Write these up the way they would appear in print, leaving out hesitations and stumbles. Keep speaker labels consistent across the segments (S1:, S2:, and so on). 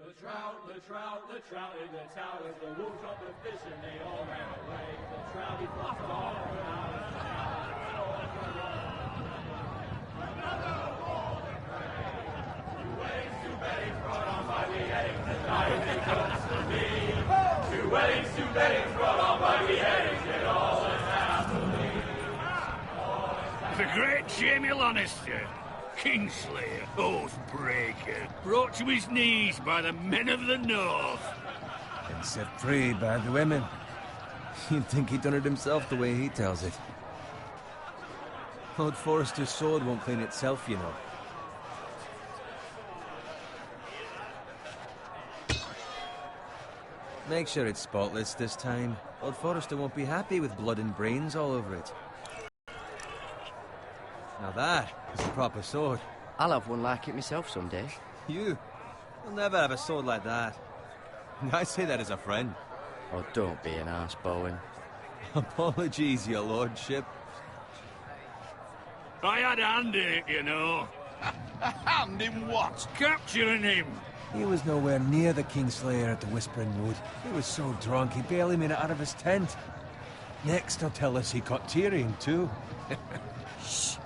S1: The trout in the towers, the wolves dropped the fish and they all ran away. The trout, he flopped all around. Another war to pray. Two weddings, two beddings brought on by beheadings, and knives and coats for me. Two weddings, two beddings brought on by beheadings, and all is happily.
S2: The great Jamie Lannister, Kingslayer, Oathbreaker, brought to his knees by the men of the North.
S3: And set free by the women. You'd think he'd done it himself the way he tells it. Lord Forrester's sword won't clean itself, you know. Make sure it's spotless this time. Lord Forrester won't be happy with blood and brains all over it. Now that is a proper sword.
S4: I'll have one like it myself someday.
S3: You'll never have a sword like that. I say that as a friend.
S4: Oh, don't be an arse, Bowen.
S3: Apologies, your lordship.
S2: I had a hand in it, you know.
S5: A hand in what?
S2: Capturing him.
S3: He was nowhere near the Kingslayer at the Whispering Wood. He was so drunk he barely made it out of his tent. Next he'll tell us he caught Tyrion too.
S4: Shh!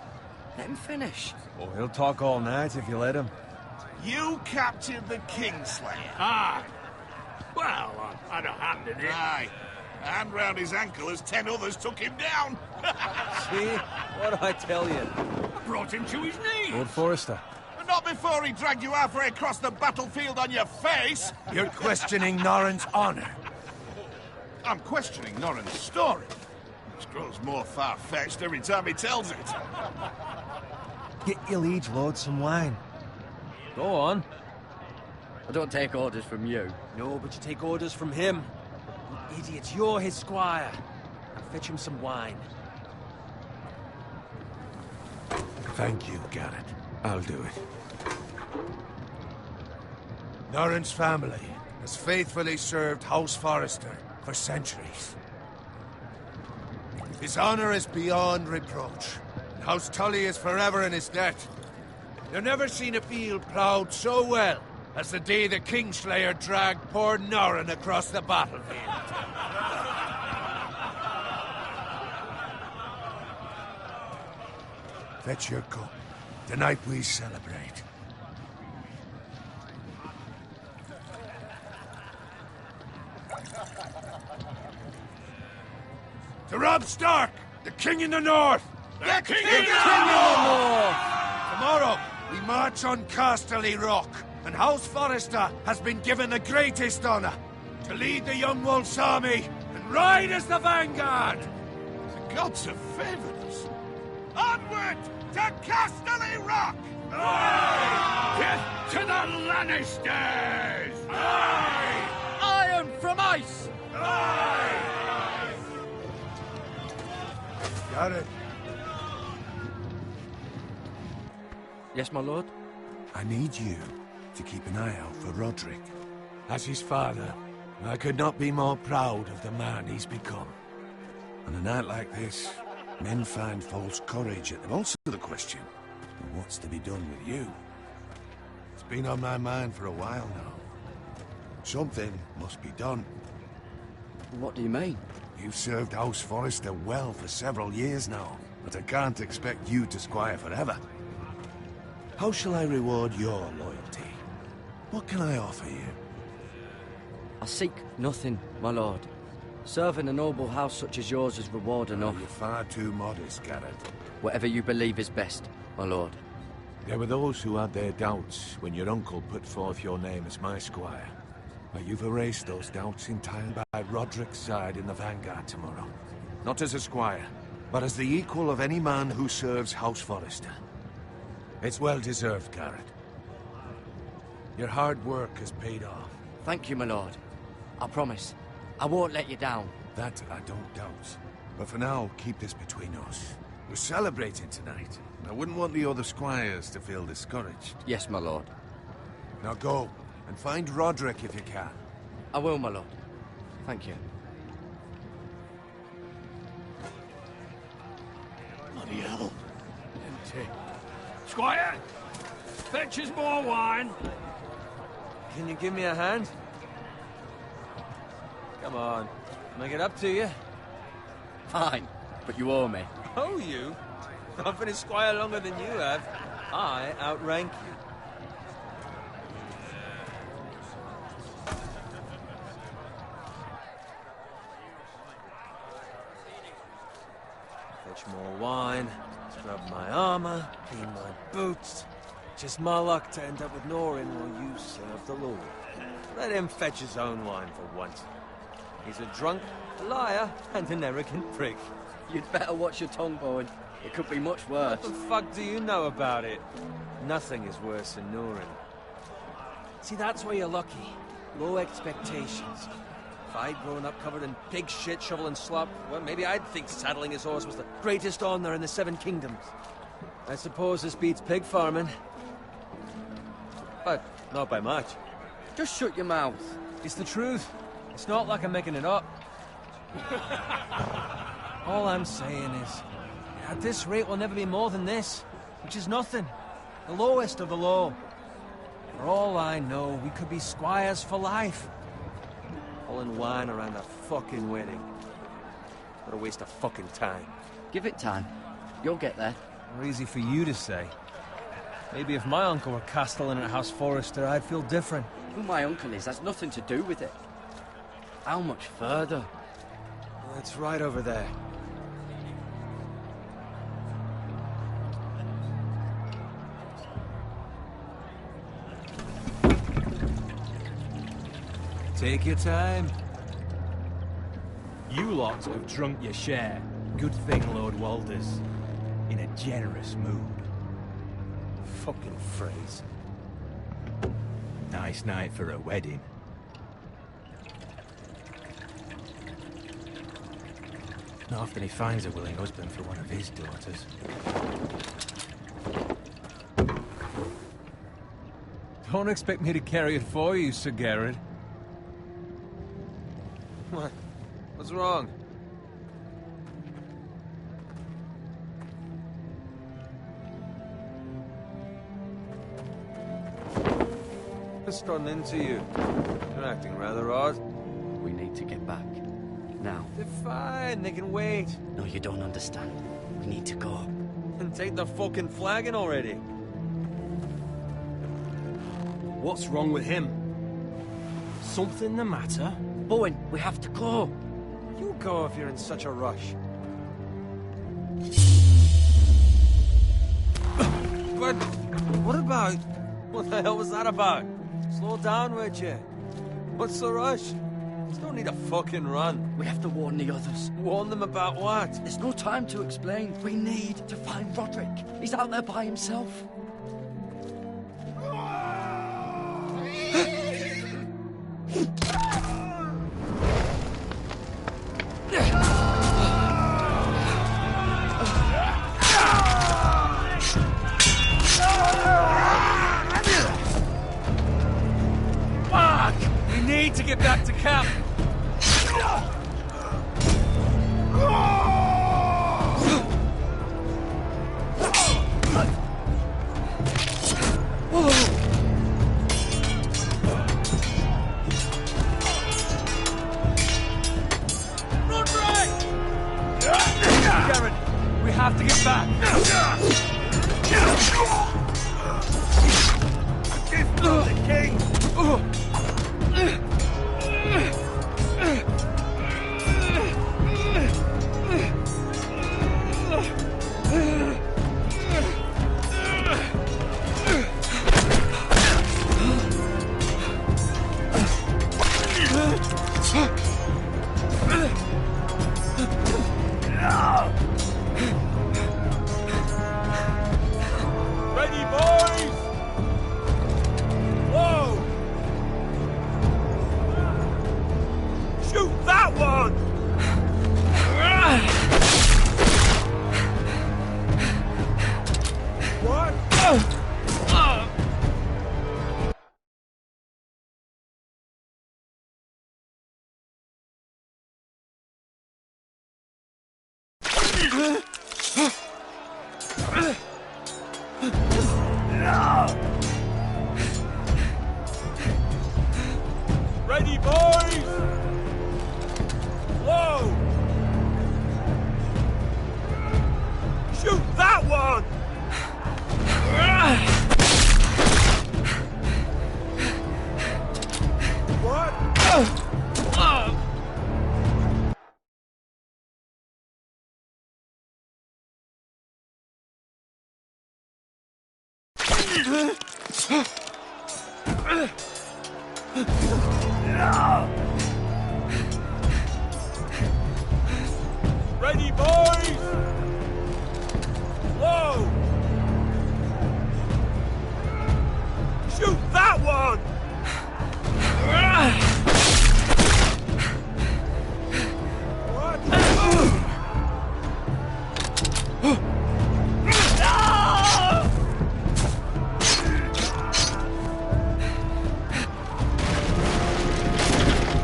S4: Let him finish.
S3: Oh, he'll talk all night if you let him.
S5: You captured the Kingslayer?
S2: Aye. Well, I had a hand in it.
S5: Aye. A hand round his ankle as 10 others took him down.
S3: See? What do I tell you?
S2: I brought him to his knees.
S3: Lord Forrester.
S5: But not before he dragged you halfway across the battlefield on your face.
S3: You're questioning Norrin's honor.
S5: I'm questioning Norrin's story. It grows more far-fetched every time he tells it.
S3: Get your liege lord some wine. Go on.
S4: I don't take orders from you.
S3: No, but you take orders from him. You idiot, you're his squire. Now fetch him some wine.
S6: Thank you, Garrett. I'll do it. Norrin's family has faithfully served House Forrester for centuries. His honor is beyond reproach. And House Tully is forever in his debt. You've never seen a field ploughed so well as the day the Kingslayer dragged poor Norrin across the battlefield. Fetch your cup. Tonight we celebrate. To Robb Stark, the King in the North!
S5: The King
S6: in the North! Tomorrow, we march on Casterly Rock, and House Forrester has been given the greatest honor to lead the Young Wolf's army and ride as the vanguard!
S5: The gods have favored us. Onward to Casterly Rock!
S2: Death to the Lannisters!
S4: Iron from ice!
S6: Got it.
S4: Yes, my lord?
S6: I need you to keep an eye out for Roderick. As his father, I could not be more proud of the man he's become. On a night like this, men find false courage and also the question, what's to be done with you? It's been on my mind for a while now. Something must be done.
S4: What do you mean?
S6: You've served House Forrester well for several years now, but I can't expect you to squire forever. How shall I reward your loyalty? What can I offer you?
S4: I seek nothing, my lord. Serving a noble house such as yours is reward enough.
S6: You're far too modest, Garrett.
S4: Whatever you believe is best, my lord.
S6: There were those who had their doubts when your uncle put forth your name as my squire. But you've erased those doubts entirely by Roderick's side in the vanguard tomorrow. Not as a squire, but as the equal of any man who serves House Forrester. It's well deserved, Garrett. Your hard work has paid off.
S4: Thank you, my lord. I promise. I won't let you down.
S6: That I don't doubt. But for now, keep this between us. We're celebrating tonight. I wouldn't want the other squires to feel discouraged.
S4: Yes, my lord.
S6: Now go, and find Roderick if you can.
S4: I will, my lord. Thank you.
S5: Bloody hell.
S2: Empty. Squire, fetch us more wine.
S3: Can you give me a hand? Come on. Make it up to you.
S4: Fine, but you owe me.
S3: Oh, you? I've been a squire longer than you have. I outrank you. Fetch more wine, scrub my armor, clean my boots. Just my luck to end up with Norin while you serve the Lord. Let him fetch his own wine for once. He's a drunk, a liar, and an arrogant prick.
S4: You'd better watch your tongue, Bowen. It could be much worse.
S3: What the fuck do you know about it? Nothing is worse than Norin. See, that's where you're lucky. Low expectations. If I'd grown up covered in pig shit, shovel and slop, well, maybe I'd think saddling his horse was the greatest honor in the Seven Kingdoms. I suppose this beats pig farming. But not by much.
S4: Just shut your mouth.
S3: It's the truth. It's not like I'm making it up. All I'm saying is, at this rate we'll never be more than this, which is nothing. The lowest of the low. For all I know, we could be squires for life. Pulling wine around a fucking wedding. What a waste of fucking time.
S4: Give it time. You'll get there.
S3: More easy for you to say. Maybe if my uncle were castellan at House Forrester, I'd feel different.
S4: Who my uncle is has nothing to do with it. How much further?
S3: It's right over there. Take your time.
S7: You lot have drunk your share. Good thing Lord Walder's in a generous mood.
S3: Fucking phrase.
S7: Nice night for a wedding. Not often he finds a willing husband for one of his daughters.
S3: Don't expect me to carry it for you, Sir Garrett. What? What's wrong? What's gotten into you? You're acting rather odd.
S4: We need to get back. Now.
S3: They're fine, they can wait.
S4: No, you don't understand. We need to go.
S3: And take the fucking flagon already.
S7: What's wrong with him? Something the matter?
S4: Bowen, we have to go.
S3: You go if you're in such a rush. But what about... What the hell was that about? Slow down, would you? What's the rush? There's no need to fucking run.
S4: We have to warn the others.
S3: Warn them about what?
S4: There's no time to explain. We need to find Roderick. He's out there by himself.
S3: We need to get back to camp. Garrett, we have to get back. This is the king.
S2: Ready, boys! Whoa! Shoot that one!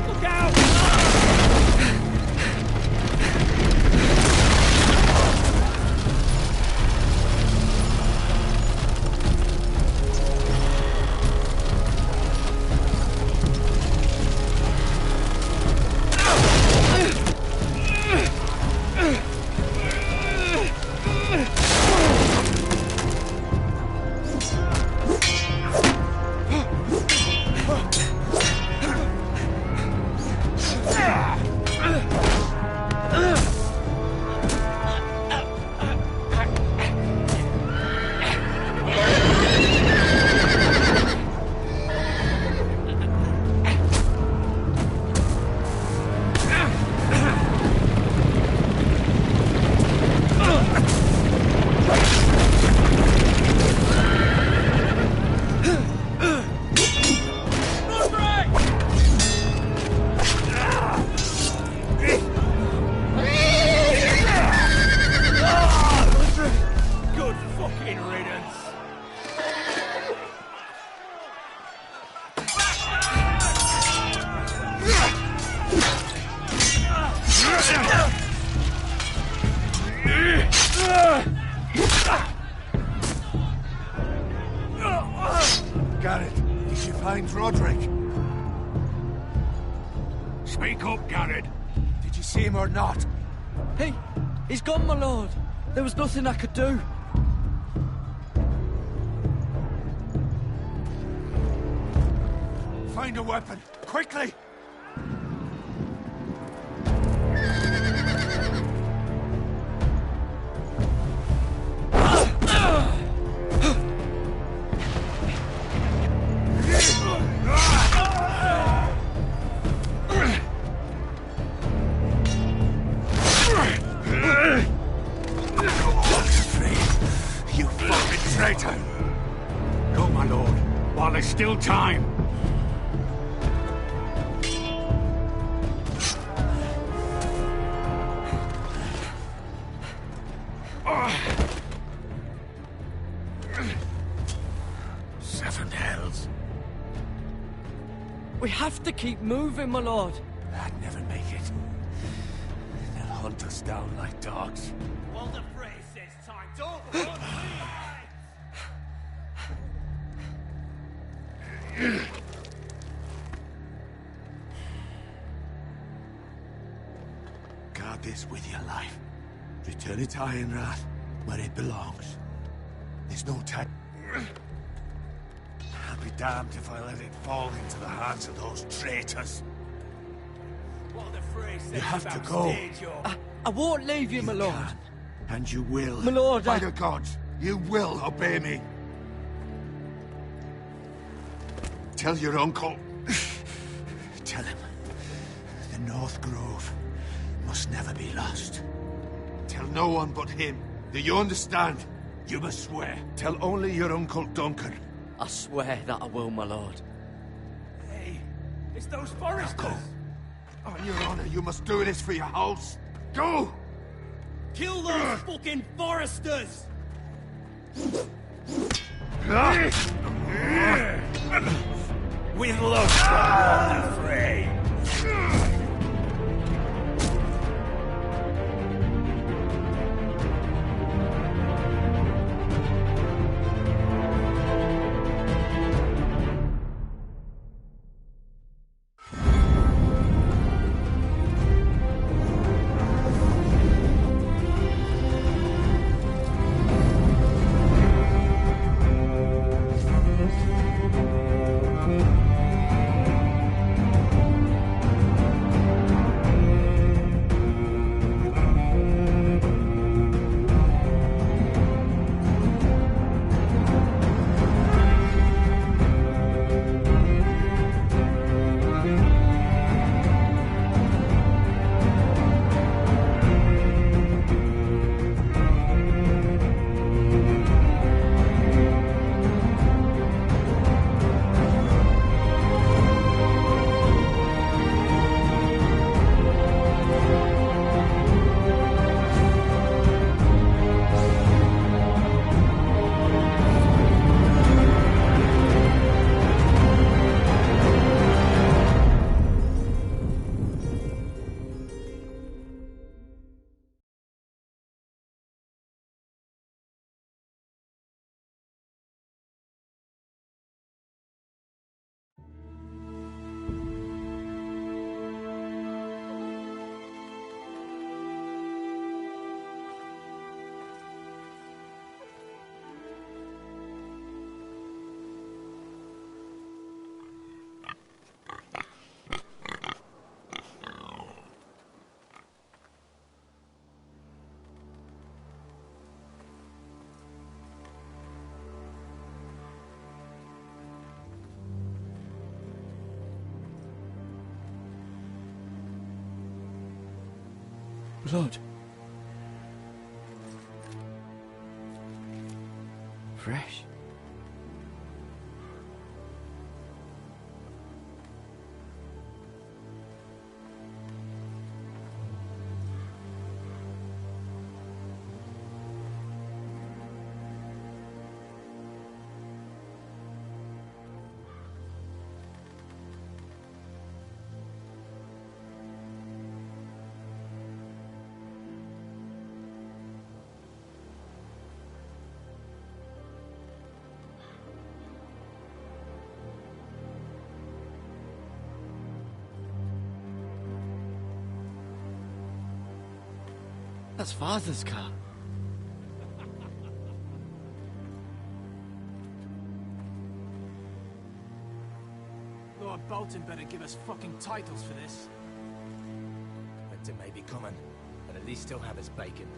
S2: Look out! Good fucking riddance!
S6: Garrett, did you find Roderick?
S2: Speak up, Garrett.
S6: Did you see him or not?
S4: He's gone, my lord. There was nothing I could do.
S6: Find a weapon, quickly! You fucking traitor!
S2: Go, my lord, while there's still time.
S6: Seven hells.
S4: We have to keep moving, my lord.
S6: I'd never make it. They'll hunt us down like dogs.
S1: Walder Frey says time. Don't run,
S6: Guard this with your life. Return it to Ironrath, where it belongs. There's no time. I'll be damned if I let it fall into the hands of those traitors.
S1: Walder Frey says
S6: You have to go.
S4: I won't leave you, my
S6: You
S4: lord.
S6: can, and you will.
S4: My lord,
S6: By
S4: I-
S6: the gods, you will obey me. Tell your uncle. Tell him. The North Grove must never be lost. Tell no one but him. Do you understand? You must swear. Tell only your Uncle Duncan.
S4: I swear that I will, my lord.
S1: Hey, it's those foresters.
S6: Go. On your honor, you must do this for your house. Go!
S1: Kill those fucking foresters.
S2: With love, Walder Frey.
S6: Blood.
S4: Fresh. That's Father's car.
S7: Lord Bolton better give us fucking titles for this. Winter may be coming, but at least he'll have his bacon.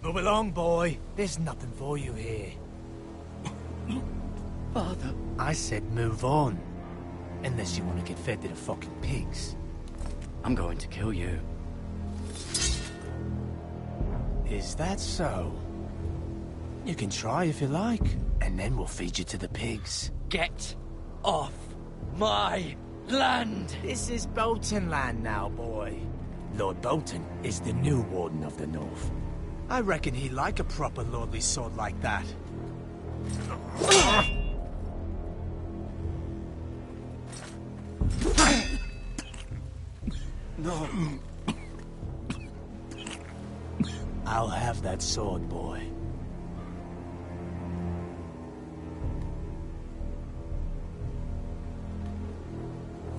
S7: Move along, boy. There's nothing for you here.
S4: Father.
S7: I said move on. Unless you want to get fed to the fucking pigs.
S4: I'm going to kill you.
S7: Is that so? You can try if you like, and then we'll feed you to the pigs.
S4: Get off my land!
S7: This is Bolton land now, boy. Lord Bolton is the new Warden of the North. I reckon he'd like a proper lordly sword like that.
S6: No.
S7: I'll have that sword, boy.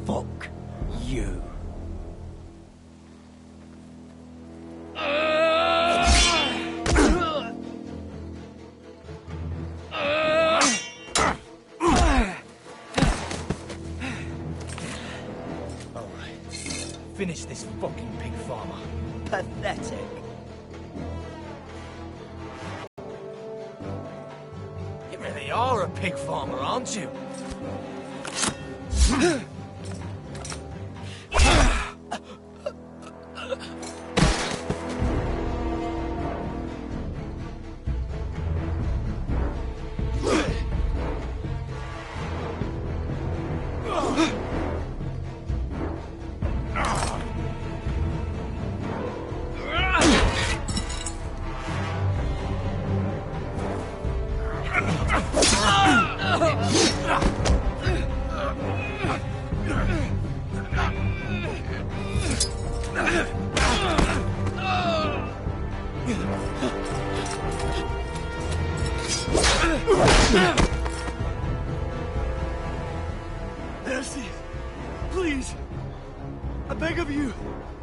S4: Fuck you.
S7: Finish this fucking pig farmer.
S4: Pathetic.
S7: You really are a pig farmer, aren't you?
S3: Mercy! Please! I beg of you!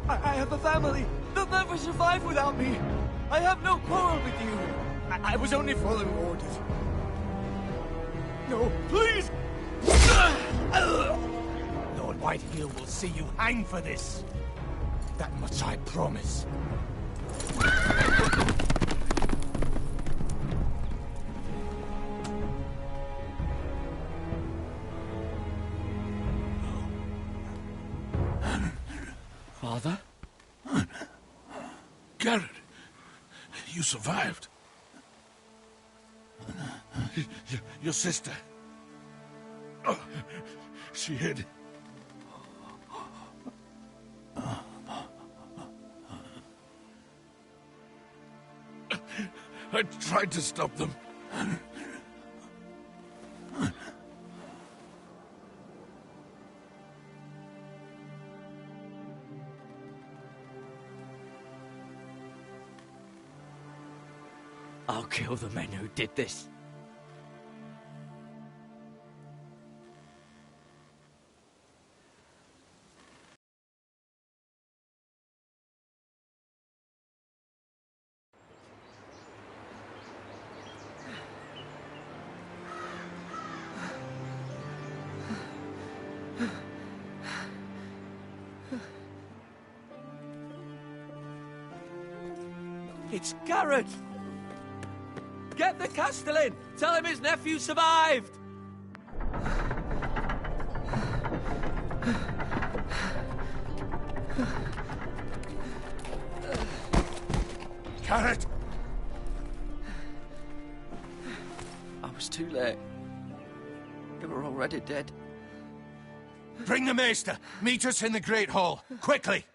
S3: I have a family! They'll never survive without me! I have no quarrel with you! I was only following orders. No, please!
S7: Lord Whitehill will see you hang for this. That much I promise.
S4: Father?
S6: Garrett, you survived. Your sister. Oh, she hid. I tried to stop them.
S4: I'll kill the men who did this.
S3: It's Garrett! Get the Castellan! Tell him his nephew survived!
S6: Carrot!
S4: I was too late. They were already dead.
S6: Bring the Maester! Meet us in the Great Hall, quickly!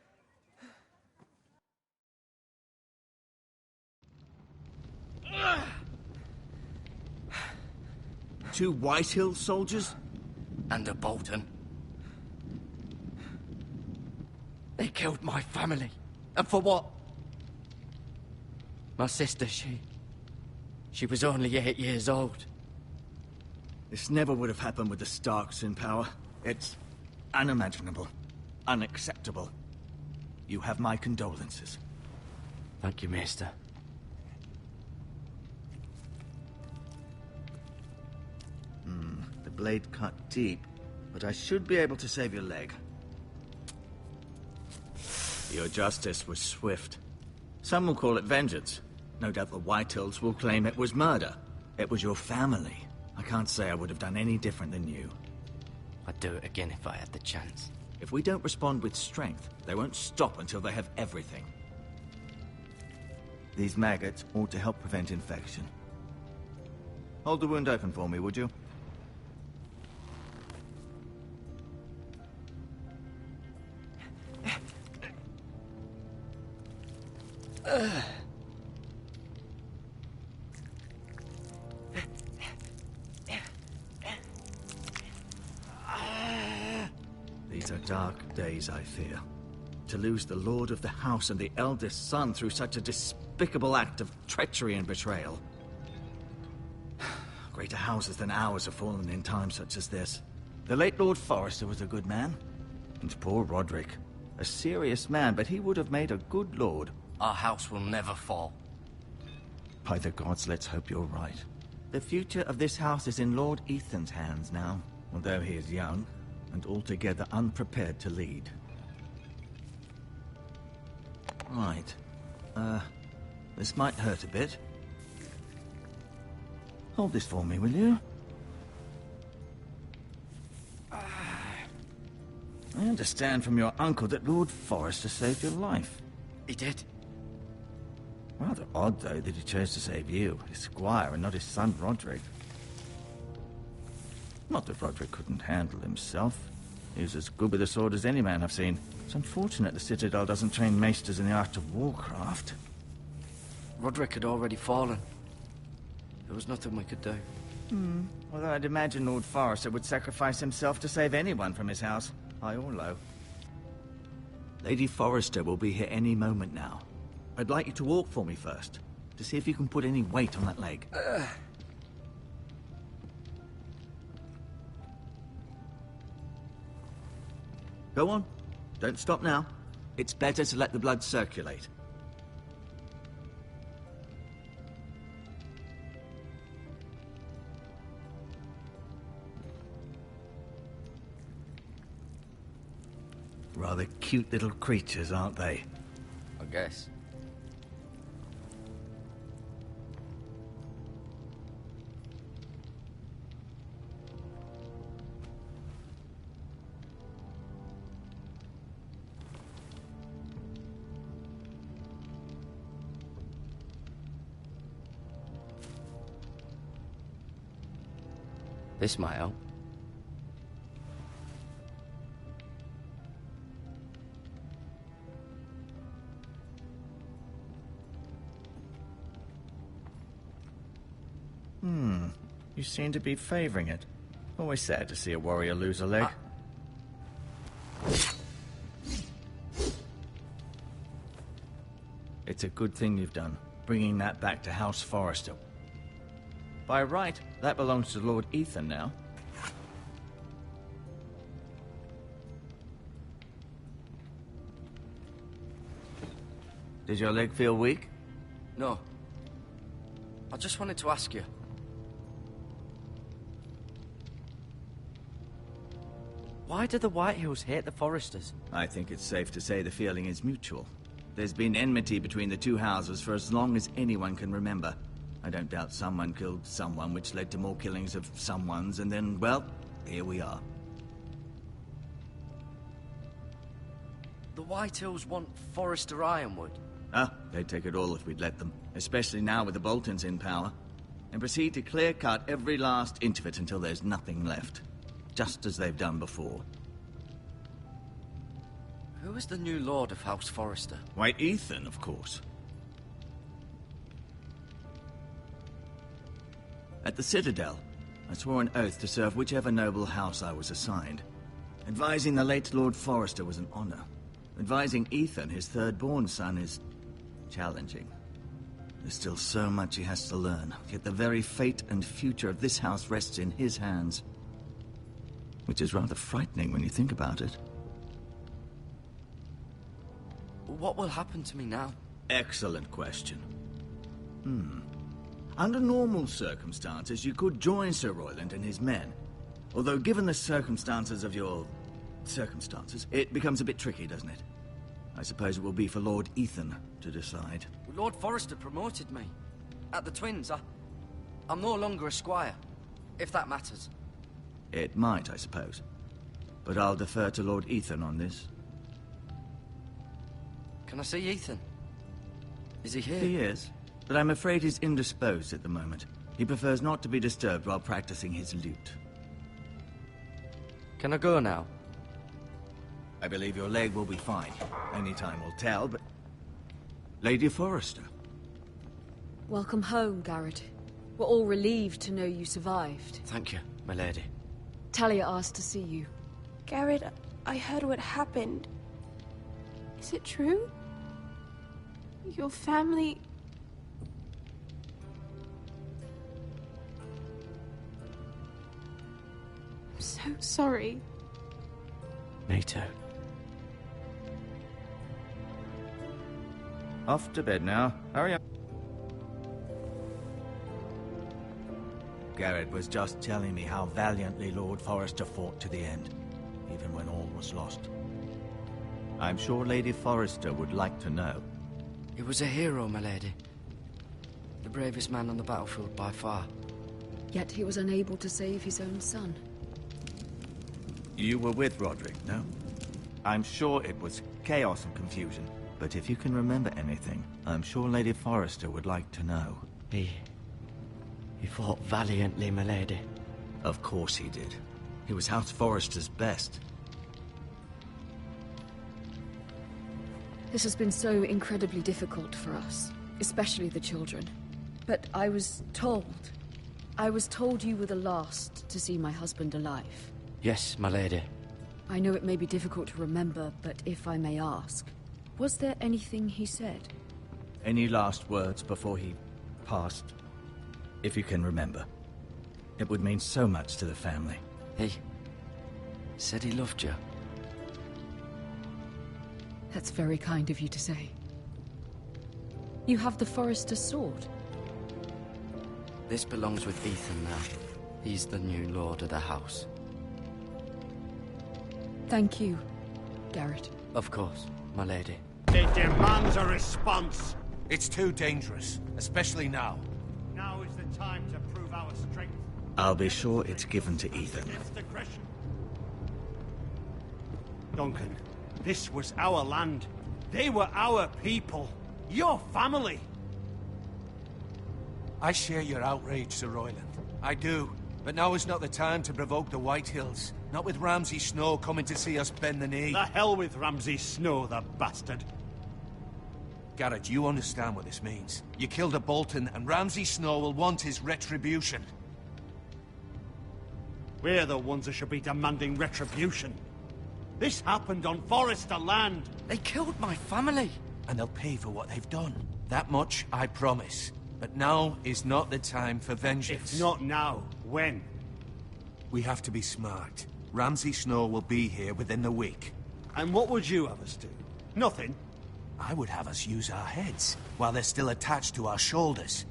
S8: 2 Whitehill soldiers?
S4: And a Bolton. They killed my family. And for what? My sister, she was only 8 years old.
S8: This never would have happened with the Starks in power. It's unimaginable. Unacceptable. You have my condolences.
S4: Thank you, Maester.
S8: The blade cut deep, but I should be able to save your leg. Your justice was swift. Some will call it vengeance. No doubt the Whitehills will claim it was murder. It was your family. I can't say I would have done any different than you.
S4: I'd do it again if I had the chance.
S8: If we don't respond with strength, they won't stop until they have everything. These maggots ought to help prevent infection. Hold the wound open for me, would you? These are dark days, I fear. To lose the lord of the house and the eldest son through such a despicable act of treachery and betrayal. Greater houses than ours have fallen in times such as this. The late Lord Forrester was a good man. And poor Roderick. A serious man, but he would have made a good lord.
S4: Our house will never fall.
S8: By the gods, let's hope you're right. The future of this house is in Lord Ethan's hands now, although he is young and altogether unprepared to lead. Right. This might hurt a bit. Hold this for me, will you? I understand from your uncle that Lord Forrester saved your life.
S4: He did.
S8: Rather odd, though, that he chose to save you, his squire, and not his son Roderick. Not that Roderick couldn't handle himself. He was as good with a sword as any man I've seen. It's unfortunate the Citadel doesn't train maesters in the art of warcraft.
S4: Roderick had already fallen. There was nothing we could do.
S8: Although I'd imagine Lord Forrester would sacrifice himself to save anyone from his house, high or low. Lady Forrester will be here any moment now. I'd like you to walk for me first, to see if you can put any weight on that leg. Go on. Don't stop now. It's better to let the blood circulate. Rather cute little creatures, aren't they?
S4: I guess. This might help.
S8: You seem to be favoring it. Always sad to see a warrior lose a leg. It's a good thing you've done, bringing that back to House Forrester. By right, that belongs to Lord Ethan now. Does your leg feel weak?
S4: No. I just wanted to ask you. Why do the Whitehills hate the Forresters?
S8: I think it's safe to say the feeling is mutual. There's been enmity between the two houses for as long as anyone can remember. I don't doubt someone killed someone, which led to more killings of someones, and then, well, here we are.
S4: The Whitehills want Forrester Ironwood.
S8: Ah, they'd take it all if we'd let them, especially now with the Boltons in power, and proceed to clear-cut every last inch of it until there's nothing left, just as they've done before.
S4: Who is the new Lord of House Forrester?
S8: Why, Ethan, of course. At the Citadel, I swore an oath to serve whichever noble house I was assigned. Advising the late Lord Forrester was an honor. Advising Ethan, his third-born son, is challenging. There's still so much he has to learn, yet the very fate and future of this house rests in his hands. Which is rather frightening when you think about it.
S4: What will happen to me now?
S8: Excellent question. Under normal circumstances, you could join Sir Royland and his men. Although given the circumstances of your... circumstances, it becomes a bit tricky, doesn't it? I suppose it will be for Lord Ethan to decide.
S4: Lord Forrester promoted me. At the Twins, I'm no longer a squire, if that matters.
S8: It might, I suppose. But I'll defer to Lord Ethan on this.
S4: Can I see Ethan? Is he here?
S8: He is, but I'm afraid he's indisposed at the moment. He prefers not to be disturbed while practicing his lute.
S4: Can I go now?
S8: I believe your leg will be fine. Only time will tell, but... Lady Forrester.
S9: Welcome home, Garrett. We're all relieved to know you survived.
S4: Thank you, my lady.
S9: Talia asked to see you.
S10: Garrett, I heard what happened. Is it true? Your family... I'm so sorry.
S4: Me too.
S8: Off to bed now. Hurry up. Garrett was just telling me how valiantly Lord Forrester fought to the end, even when all was lost. I'm sure Lady Forrester would like to know.
S4: He was a hero, my lady. The bravest man on the battlefield by far.
S9: Yet he was unable to save his own son.
S8: You were with Roderick, no? I'm sure it was chaos and confusion. But if you can remember anything, I'm sure Lady Forrester would like to know.
S4: He fought valiantly, my lady.
S8: Of course he did. He was House Forrester's best.
S9: This has been so incredibly difficult for us, especially the children. But I was told you were the last to see my husband alive.
S4: Yes, my lady.
S9: I know it may be difficult to remember, but if I may ask, was there anything he said?
S8: Any last words before he passed? If you can remember. It would mean so much to the family.
S4: He said he loved you.
S9: That's very kind of you to say. You have the Forrester sword.
S4: This belongs with Ethan now. He's the new lord of the house.
S9: Thank you, Garrett.
S4: Of course, my lady.
S2: It demands a response.
S6: It's too dangerous, especially now.
S2: Now is the time to prove our strength.
S8: I'll be sure it's given to Ethan.
S2: Against aggression. Duncan, this was our land. They were our people. Your family.
S6: I share your outrage, Sir Royland. I do. But now is not the time to provoke the Whitehills. Not with Ramsay Snow coming to see us bend the knee.
S2: The hell with Ramsay Snow, the bastard.
S6: Garrett, you understand what this means. You killed a Bolton, and Ramsay Snow will want his retribution.
S2: We're the ones that should be demanding retribution. This happened on Forrester land.
S4: They killed my family.
S6: And they'll pay for what they've done. That much, I promise. But now is not the time for vengeance.
S2: If not now, when?
S6: We have to be smart. Ramsay Snow will be here within the week.
S2: And what would you have us do? Nothing?
S6: I would have us use our heads, while they're still attached to our shoulders.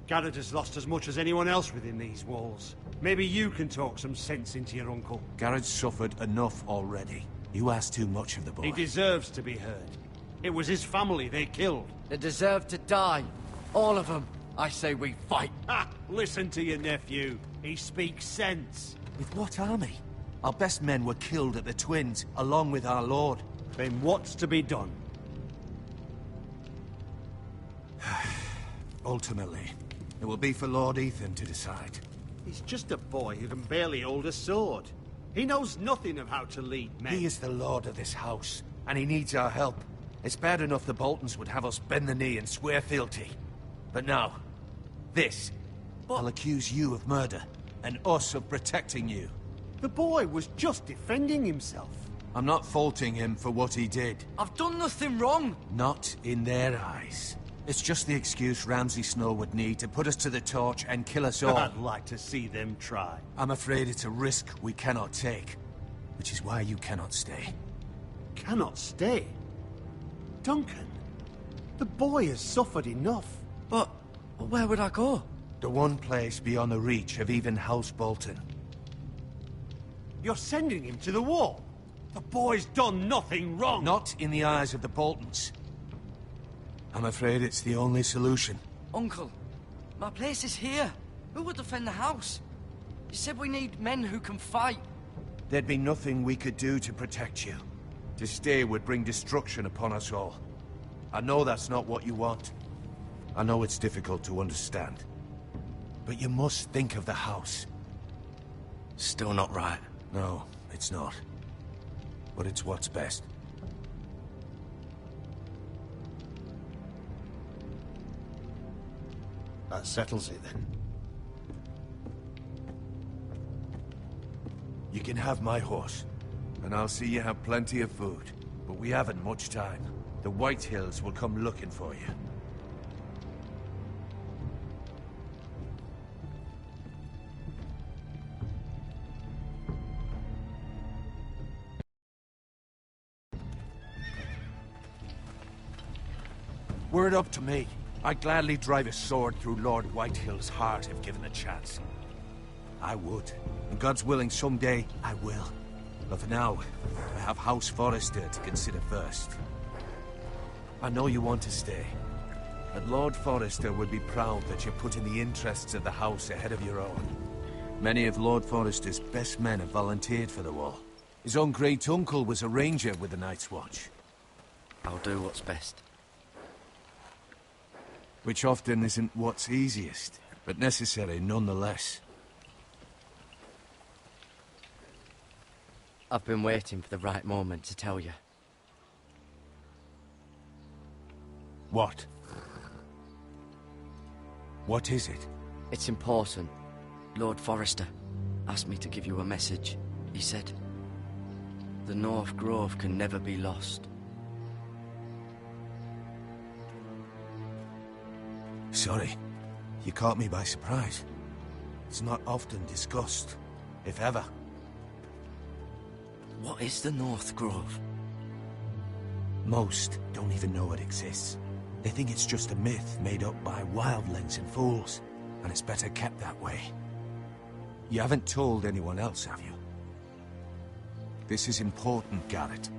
S2: Garrett has lost as much as anyone else within these walls. Maybe you can talk some sense into your uncle.
S6: Garrett's suffered enough already. You ask too much of the boy.
S2: He deserves to be heard. It was his family they killed.
S4: They deserve to die. All of them. I say we fight.
S11: Ha! Listen to your nephew. He speaks sense.
S6: With what army? Our best men were killed at the Twins, along with our lord.
S11: Then what's to be done?
S6: Ultimately, it will be for Lord Ethan to decide.
S11: He's just a boy who can barely hold a sword. He knows nothing of how to lead men.
S6: He is the lord of this house, and he needs our help. It's bad enough the Boltons would have us bend the knee and swear fealty. But now, this. I'll accuse you of murder, and us of protecting you.
S11: The boy was just defending himself.
S6: I'm not faulting him for what he did.
S4: I've done nothing wrong.
S6: Not in their eyes. It's just the excuse Ramsay Snow would need to put us to the torch and kill us all.
S11: I'd like to see them try.
S6: I'm afraid it's a risk we cannot take, which is why you cannot stay.
S11: Cannot stay? Duncan, the boy has suffered enough.
S4: But where would I go?
S6: The one place beyond the reach of even House Bolton.
S11: You're sending him to the wall. The boy's done nothing wrong.
S6: Not in the eyes of the Boltons. I'm afraid it's the only solution.
S4: Uncle, my place is here. Who would defend the house? You said we need men who can fight.
S6: There'd be nothing we could do to protect you. To stay would bring destruction upon us all. I know that's not what you want. I know it's difficult to understand. But you must think of the house.
S4: Still not right.
S6: No, it's not. But it's what's best.
S11: That settles it, then.
S6: You can have my horse, and I'll see you have plenty of food. But we haven't much time. The White Hills will come looking for you. Were it up to me, I'd gladly drive a sword through Lord Whitehill's heart if given a chance. I would. And God's willing, someday I will. But for now, I have House Forrester to consider first. I know you want to stay. But Lord Forrester would be proud that you're putting the interests of the house ahead of your own. Many of Lord Forrester's best men have volunteered for the war. His own great-uncle was a ranger with the Night's Watch.
S4: I'll do what's best.
S6: Which often isn't what's easiest, but necessary nonetheless.
S4: I've been waiting for the right moment to tell you.
S6: What? What is it?
S4: It's important. Lord Forrester asked me to give you a message. He said, the North Grove can never be lost.
S6: Sorry. You caught me by surprise. It's not often discussed, if ever.
S4: What is the North Grove?
S6: Most don't even know it exists. They think it's just a myth made up by wildlings and fools, and it's better kept that way. You haven't told anyone else, have you? This is important, Garrett.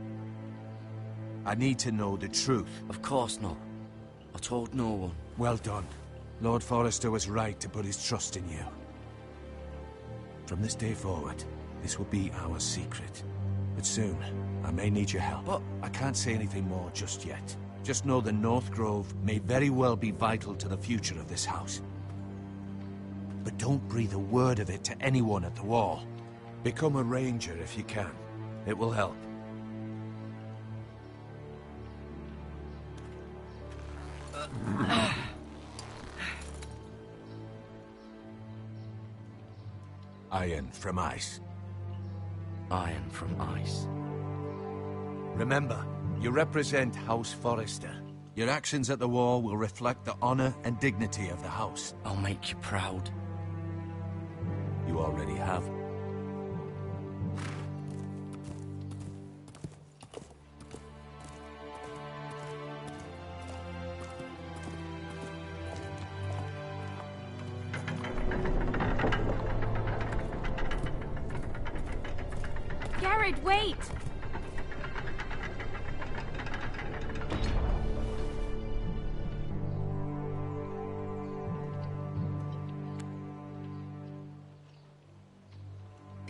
S6: I need to know the truth.
S4: Of course not. I told no one.
S6: Well done. Lord Forrester was right to put his trust in you. From this day forward, this will be our secret. But soon, I may need your help. But I can't say anything more just yet. Just know the North Grove may very well be vital to the future of this house. But don't breathe a word of it to anyone at the wall. Become a ranger if you can. It will help. Iron from ice.
S4: Iron from ice.
S6: Remember, you represent House Forrester. Your actions at the wall will reflect the honor and dignity of the house.
S4: I'll make you proud.
S6: You already have.
S10: Garrett, wait!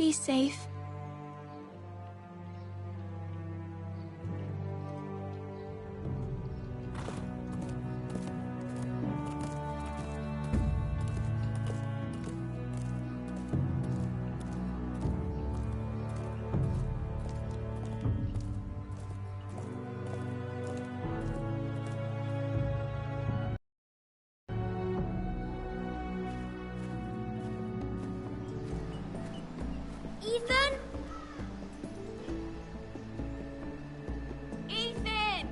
S10: Be safe.
S12: Ethan? Ethan!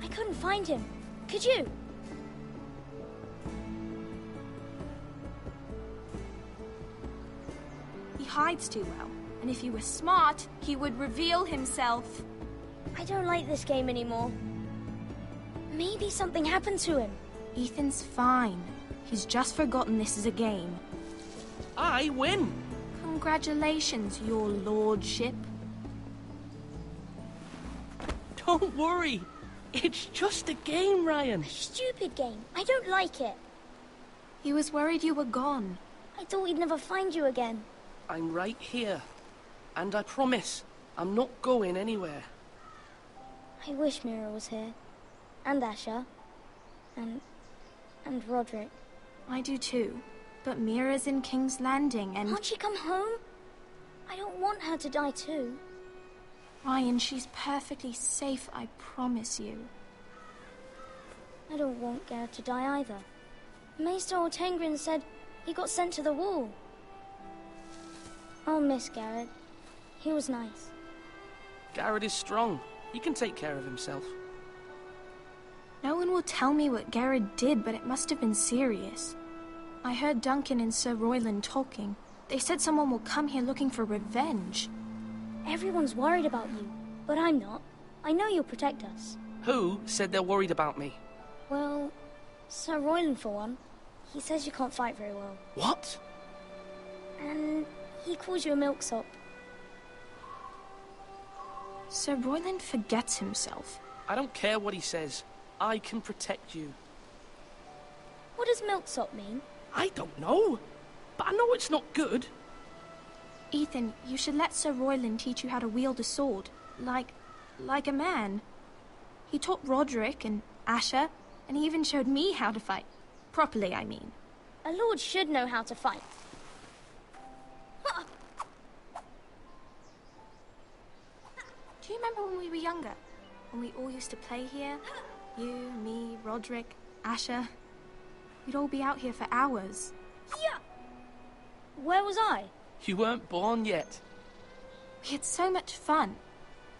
S12: I couldn't find him. Could you?
S10: He hides too well, and if he were smart, he would reveal himself.
S12: I don't like this game anymore. Maybe something happened to him.
S10: Ethan's fine. He's just forgotten this is a game.
S13: I win!
S10: Congratulations, your lordship.
S13: Don't worry. It's just a game, Ryan.
S12: A stupid game. I don't like it.
S10: He was worried you were gone.
S12: I thought we'd never find you again.
S13: I'm right here. And I promise, I'm not going anywhere.
S12: I wish Mira was here. And Asher. And Roderick.
S10: I do too. But Mira's in King's Landing and...
S12: Can't she come home? I don't want her to die too.
S10: Ryan, she's perfectly safe, I promise you.
S12: I don't want Garrett to die either. Maester Ortengrin said he got sent to the wall. I'll miss Garrett. He was nice.
S13: Garrett is strong. He can take care of himself.
S10: No one will tell me what Garrett did, but it must have been serious. I heard Duncan and Sir Royland talking. They said someone will come here looking for revenge.
S12: Everyone's worried about you, but I'm not. I know you'll protect us.
S13: Who said they're worried about me?
S12: Well, Sir Royland for one. He says you can't fight very well.
S13: What?
S12: And he calls you a milksop.
S10: Sir Royland forgets himself.
S13: I don't care what he says. I can protect you.
S12: What does milksop mean?
S13: I don't know, but I know it's not good.
S10: Ethan, you should let Sir Royland teach you how to wield a sword. Like a man. He taught Roderick and Asher, and he even showed me how to fight. Properly, I mean.
S12: A lord should know how to fight.
S10: Do you remember when we were younger? When we all used to play here? You, me, Roderick, Asher. We'd all be out here for hours.
S12: Yeah. Where was I?
S13: You weren't born yet.
S10: We had so much fun.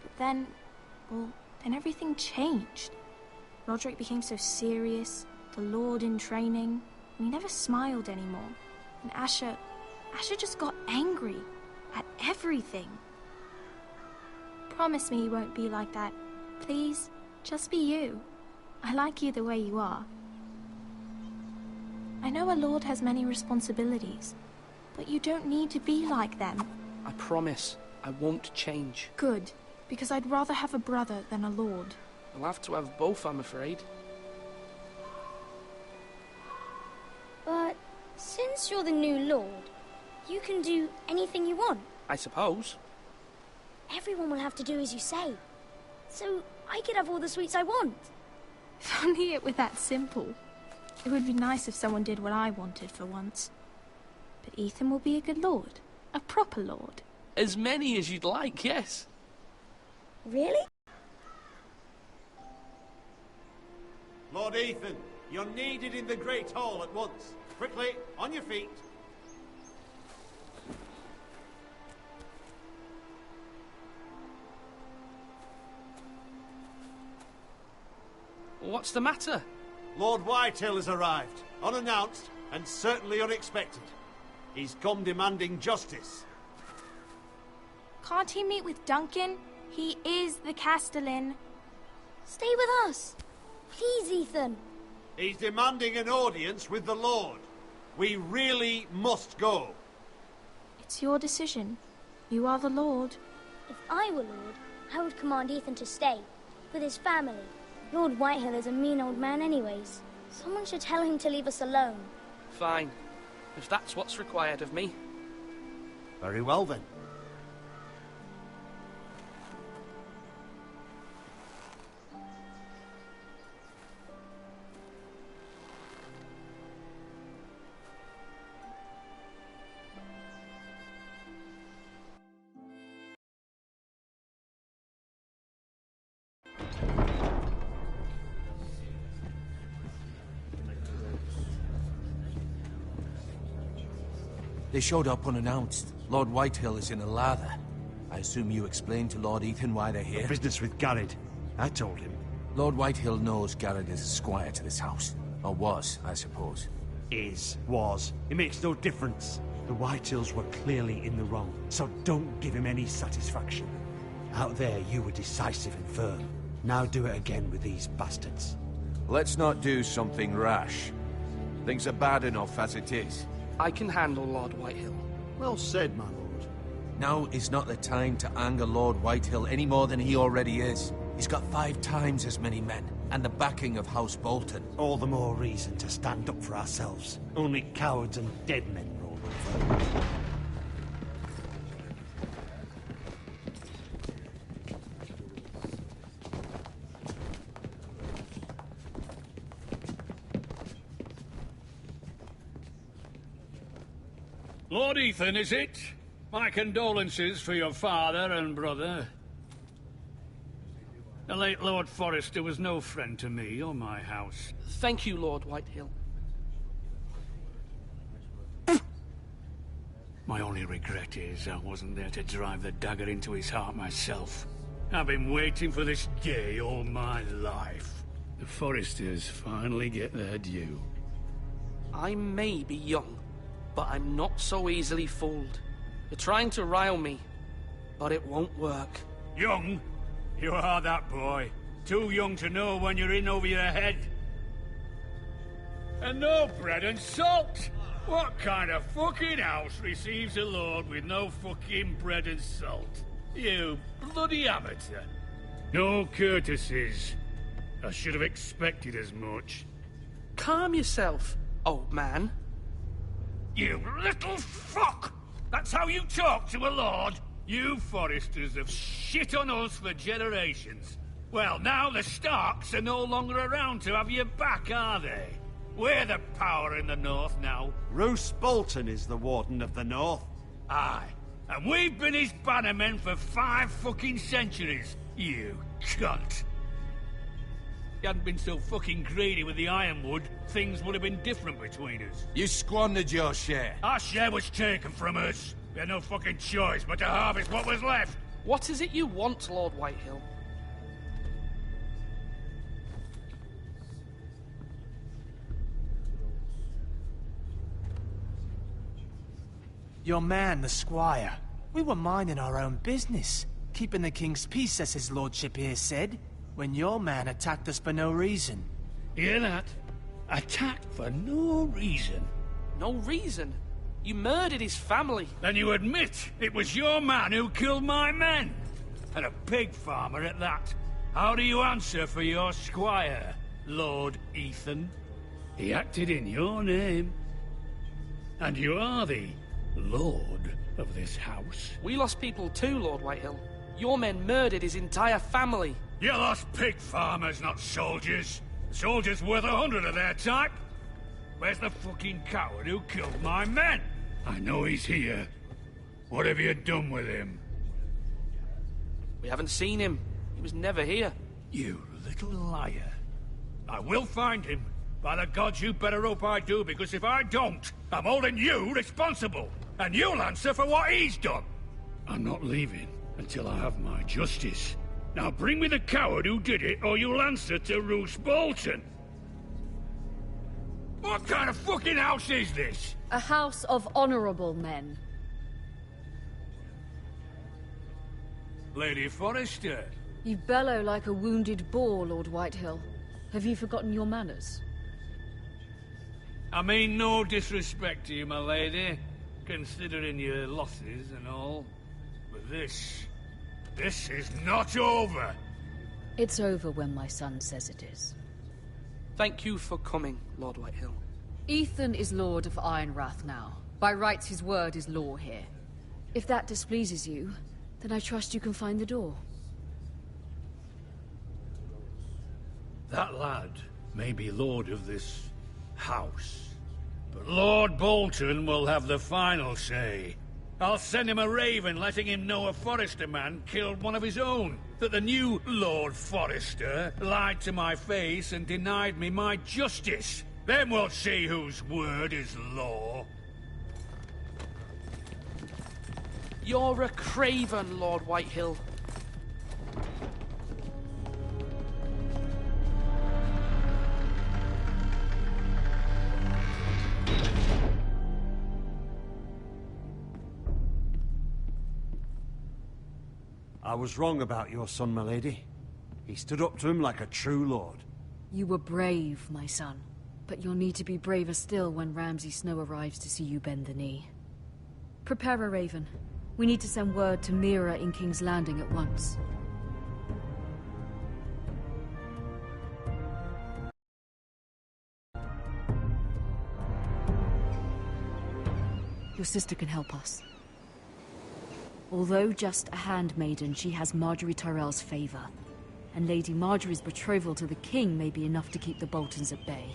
S10: But then everything changed. Roderick became so serious, the Lord in training, and he never smiled anymore. And Asher just got angry at everything. Promise me you won't be like that. Please, just be you. I like you the way you are. I know a lord has many responsibilities, but you don't need to be like them.
S13: I promise, I won't change.
S10: Good, because I'd rather have a brother than a lord.
S13: I'll have to have both, I'm afraid.
S12: But since you're the new lord, you can do anything you want.
S13: I suppose.
S12: Everyone will have to do as you say. So I could have all the sweets I want.
S10: If only it were that simple. It would be nice if someone did what I wanted for once. But Ethan will be a good lord. A proper lord.
S13: As many as you'd like, yes.
S12: Really?
S11: Lord Ethan, you're needed in the Great Hall at once. Quickly, on your feet.
S13: What's the matter?
S11: Lord Whitehill has arrived, unannounced and certainly unexpected. He's come demanding justice.
S10: Can't he meet with Duncan? He is the Castellan.
S12: Stay with us. Please, Ethan.
S11: He's demanding an audience with the Lord. We really must go.
S10: It's your decision. You are the Lord.
S12: If I were Lord, I would command Ethan to stay, with his family. Lord Whitehill is a mean old man anyways. Someone should tell him to leave us alone.
S13: Fine. If that's what's required of me.
S11: Very well then.
S6: They showed up unannounced. Lord Whitehill is in a lather. I assume you explained to Lord Ethan why they're here?
S11: Business with Garrett. I told him.
S6: Lord Whitehill knows Garrett is a squire to this house. Or was, I suppose.
S11: Was. It makes no difference. The Whitehills were clearly in the wrong, so don't give him any satisfaction. Out there, you were decisive and firm. Now do it again with these bastards.
S6: Let's not do something rash. Things are bad enough as it is.
S13: I can handle Lord Whitehill.
S11: Well said, my lord.
S6: Now is not the time to anger Lord Whitehill any more than he already is. He's got 5 times as many men, and the backing of House Bolton.
S11: All the more reason to stand up for ourselves. Only cowards and dead men roll over.
S2: Lord Ethan, is it? My condolences for your father and brother. The late Lord Forrester was no friend to me or my house.
S13: Thank you, Lord Whitehill.
S2: My only regret is I wasn't there to drive the dagger into his heart myself. I've been waiting for this day all my life. The Forresters finally get their due.
S13: I may be young, but I'm not so easily fooled. You're trying to rile me, but it won't work.
S2: Young? You are that boy. Too young to know when you're in over your head. And no bread and salt! What kind of fucking house receives a lord with no fucking bread and salt? You bloody amateur. No courtesies. I should have expected as much.
S13: Calm yourself, old man.
S2: You little fuck! That's how you talk to a lord? You Forresters have shit on us for generations. Well, now the Starks are no longer around to have your back, are they? We're the power in the north now.
S11: Roose Bolton is the Warden of the North.
S2: Aye. And we've been his bannermen for 5 fucking centuries, you cunt. If you hadn't been so fucking greedy with the ironwood, things would have been different between us.
S6: You squandered your share.
S2: Our share was taken from us. We had no fucking choice but to harvest what was left.
S13: What is it you want, Lord Whitehill?
S7: Your man, the squire. We were minding our own business, keeping the king's peace, as his lordship here said, when your man attacked us for no reason.
S2: Hear that? Attacked for no reason.
S13: No reason? You murdered his family.
S2: Then you admit it was your man who killed my men. And a pig farmer at that. How do you answer for your squire, Lord Ethan? He acted in your name. And you are the lord of this house.
S13: We lost people too, Lord Whitehill. Your men murdered his entire family.
S2: You lost pig farmers, not soldiers. Soldiers worth 100 of their type. Where's the fucking coward who killed my men? I know he's here. What have you done with him?
S13: We haven't seen him. He was never here.
S2: You little liar. I will find him. By the gods, you better hope I do, because if I don't, I'm holding you responsible. And you'll answer for what he's done. I'm not leaving until I have my justice. Now bring me the coward who did it, or you'll answer to Roose Bolton. What kind of fucking house is this?
S9: A house of honorable men.
S2: Lady Forrester.
S9: You bellow like a wounded boar, Lord Whitehill. Have you forgotten your manners?
S2: I mean no disrespect to you, my lady, considering your losses and all. But this is not over.
S9: It's over when my son says it is.
S13: Thank you for coming, Lord Whitehill.
S9: Ethan is Lord of Ironrath now. By rights, his word is law here. If that displeases you, then I trust you can find the door.
S2: That lad may be lord of this house, but Lord Bolton will have the final say. I'll send him a raven letting him know a Forrester man killed one of his own. That the new Lord Forrester lied to my face and denied me my justice. Then we'll see whose word is law.
S13: You're a craven, Lord Whitehill.
S11: I was wrong about your son, my lady. He stood up to him like a true lord.
S9: You were brave, my son. But you'll need to be braver still when Ramsay Snow arrives to see you bend the knee. Prepare a raven. We need to send word to Mira in King's Landing at once. Your sister can help us. Although just a handmaiden, she has Margaery Tyrell's favor. And Lady Margaery's betrothal to the king may be enough to keep the Boltons at bay.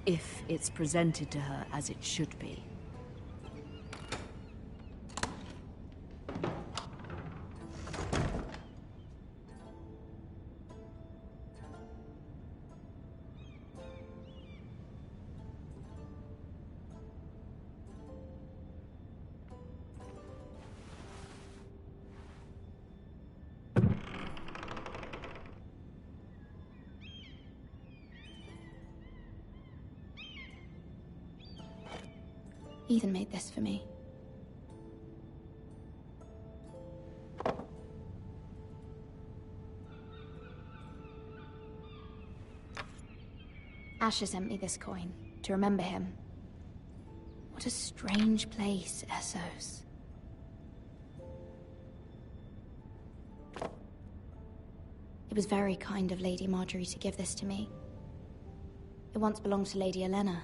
S9: If it's presented to her as it should be.
S10: Ethan made this for me. Asher sent me this coin to remember him. What a strange place, Essos. It was very kind of Lady Margaery to give this to me. It once belonged to Lady Olenna.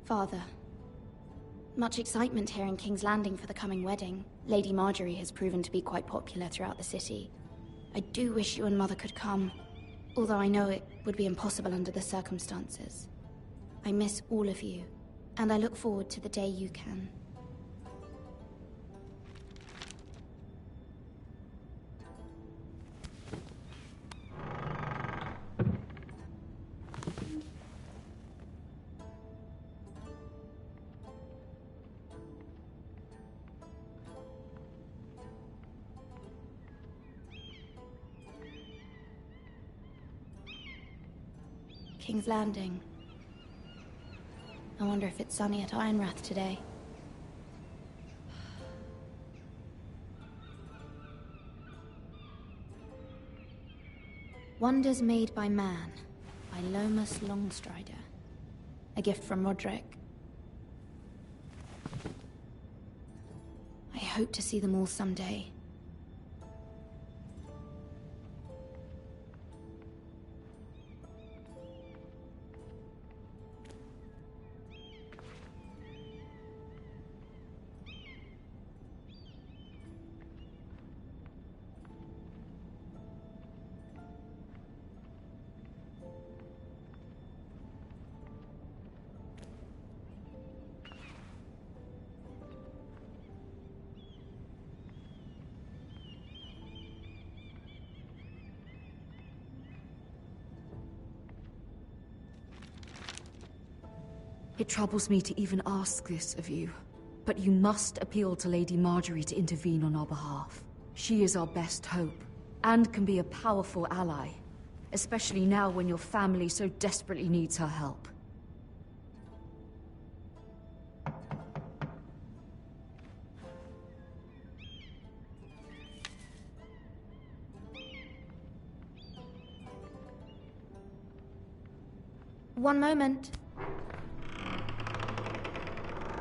S10: Father, much excitement here in King's Landing for the coming wedding. Lady Margaery has proven to be quite popular throughout the city. I do wish you and Mother could come, although I know it would be impossible under the circumstances. I miss all of you, and I look forward to the day you can. King's Landing. I wonder if it's sunny at Ironrath today. Wonders Made by Man, by Lomas Longstrider. A gift from Roderick. I hope to see them all someday.
S9: It troubles me to even ask this of you, but you must appeal to Lady Margaery to intervene on our behalf. She is our best hope, and can be a powerful ally, especially now when your family so desperately needs her help.
S10: One moment.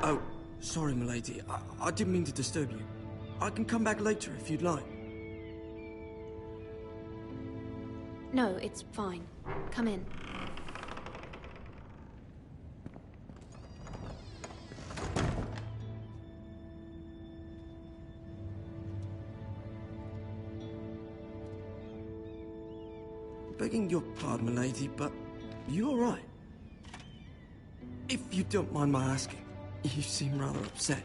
S4: Oh, sorry, milady. I didn't mean to disturb you. I can come back later if you'd like.
S10: No, it's fine. Come in.
S4: Begging your pardon, milady, but you all right? If you don't mind my asking, you seem rather upset.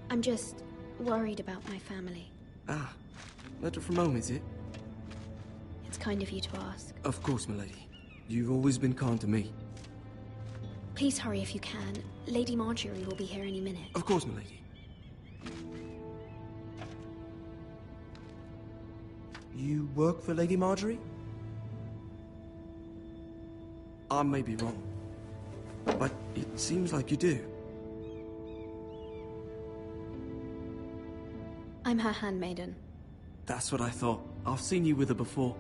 S10: I'm just worried about my family.
S4: Ah, matter from home, is it?
S10: It's kind of you to ask.
S4: Of course, milady. You've always been kind to me.
S10: Please hurry if you can. Lady Marjorie will be here any minute.
S4: Of course, milady. You work for Lady Marjorie? I may be wrong, but it seems like you do.
S10: I'm her handmaiden.
S4: That's what I thought. I've seen you with her before.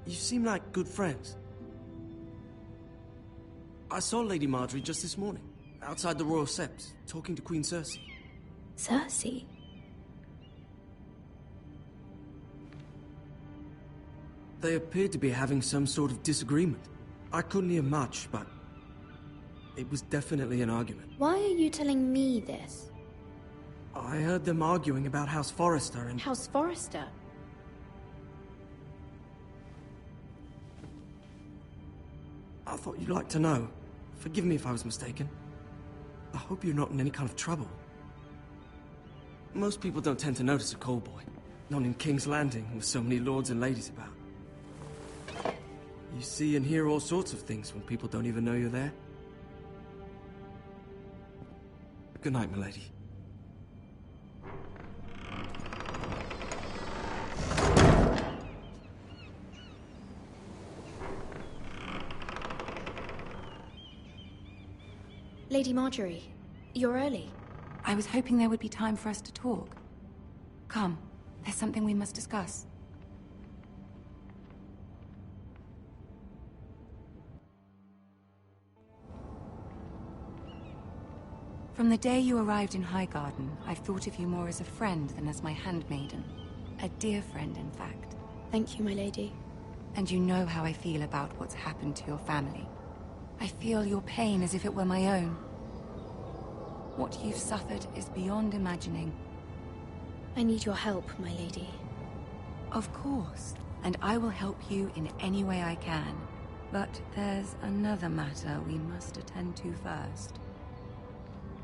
S4: You seem like good friends. I saw Lady Marjorie just this morning, outside the Royal Sept, talking to Queen Cersei.
S10: Cersei?
S4: They appeared to be having some sort of disagreement. I couldn't hear much, but it was definitely an argument.
S10: Why are you telling me this?
S4: I heard them arguing about House Forrester and...
S10: House Forrester?
S4: I thought you'd like to know. Forgive me if I was mistaken. I hope you're not in any kind of trouble. Most people don't tend to notice a call boy. Not in King's Landing, with so many lords and ladies about. You see and hear all sorts of things when people don't even know you're there. Good night, milady.
S10: Lady Marjorie, you're early.
S14: I was hoping there would be time for us to talk. Come, there's something we must discuss. From the day you arrived in Highgarden, I've thought of you more as a friend than as my handmaiden. A dear friend, in fact.
S10: Thank you, my lady.
S14: And you know how I feel about what's happened to your family. I feel your pain as if it were my own. What you've suffered is beyond imagining.
S10: I need your help, my lady.
S14: Of course, and I will help you in any way I can. But there's another matter we must attend to first.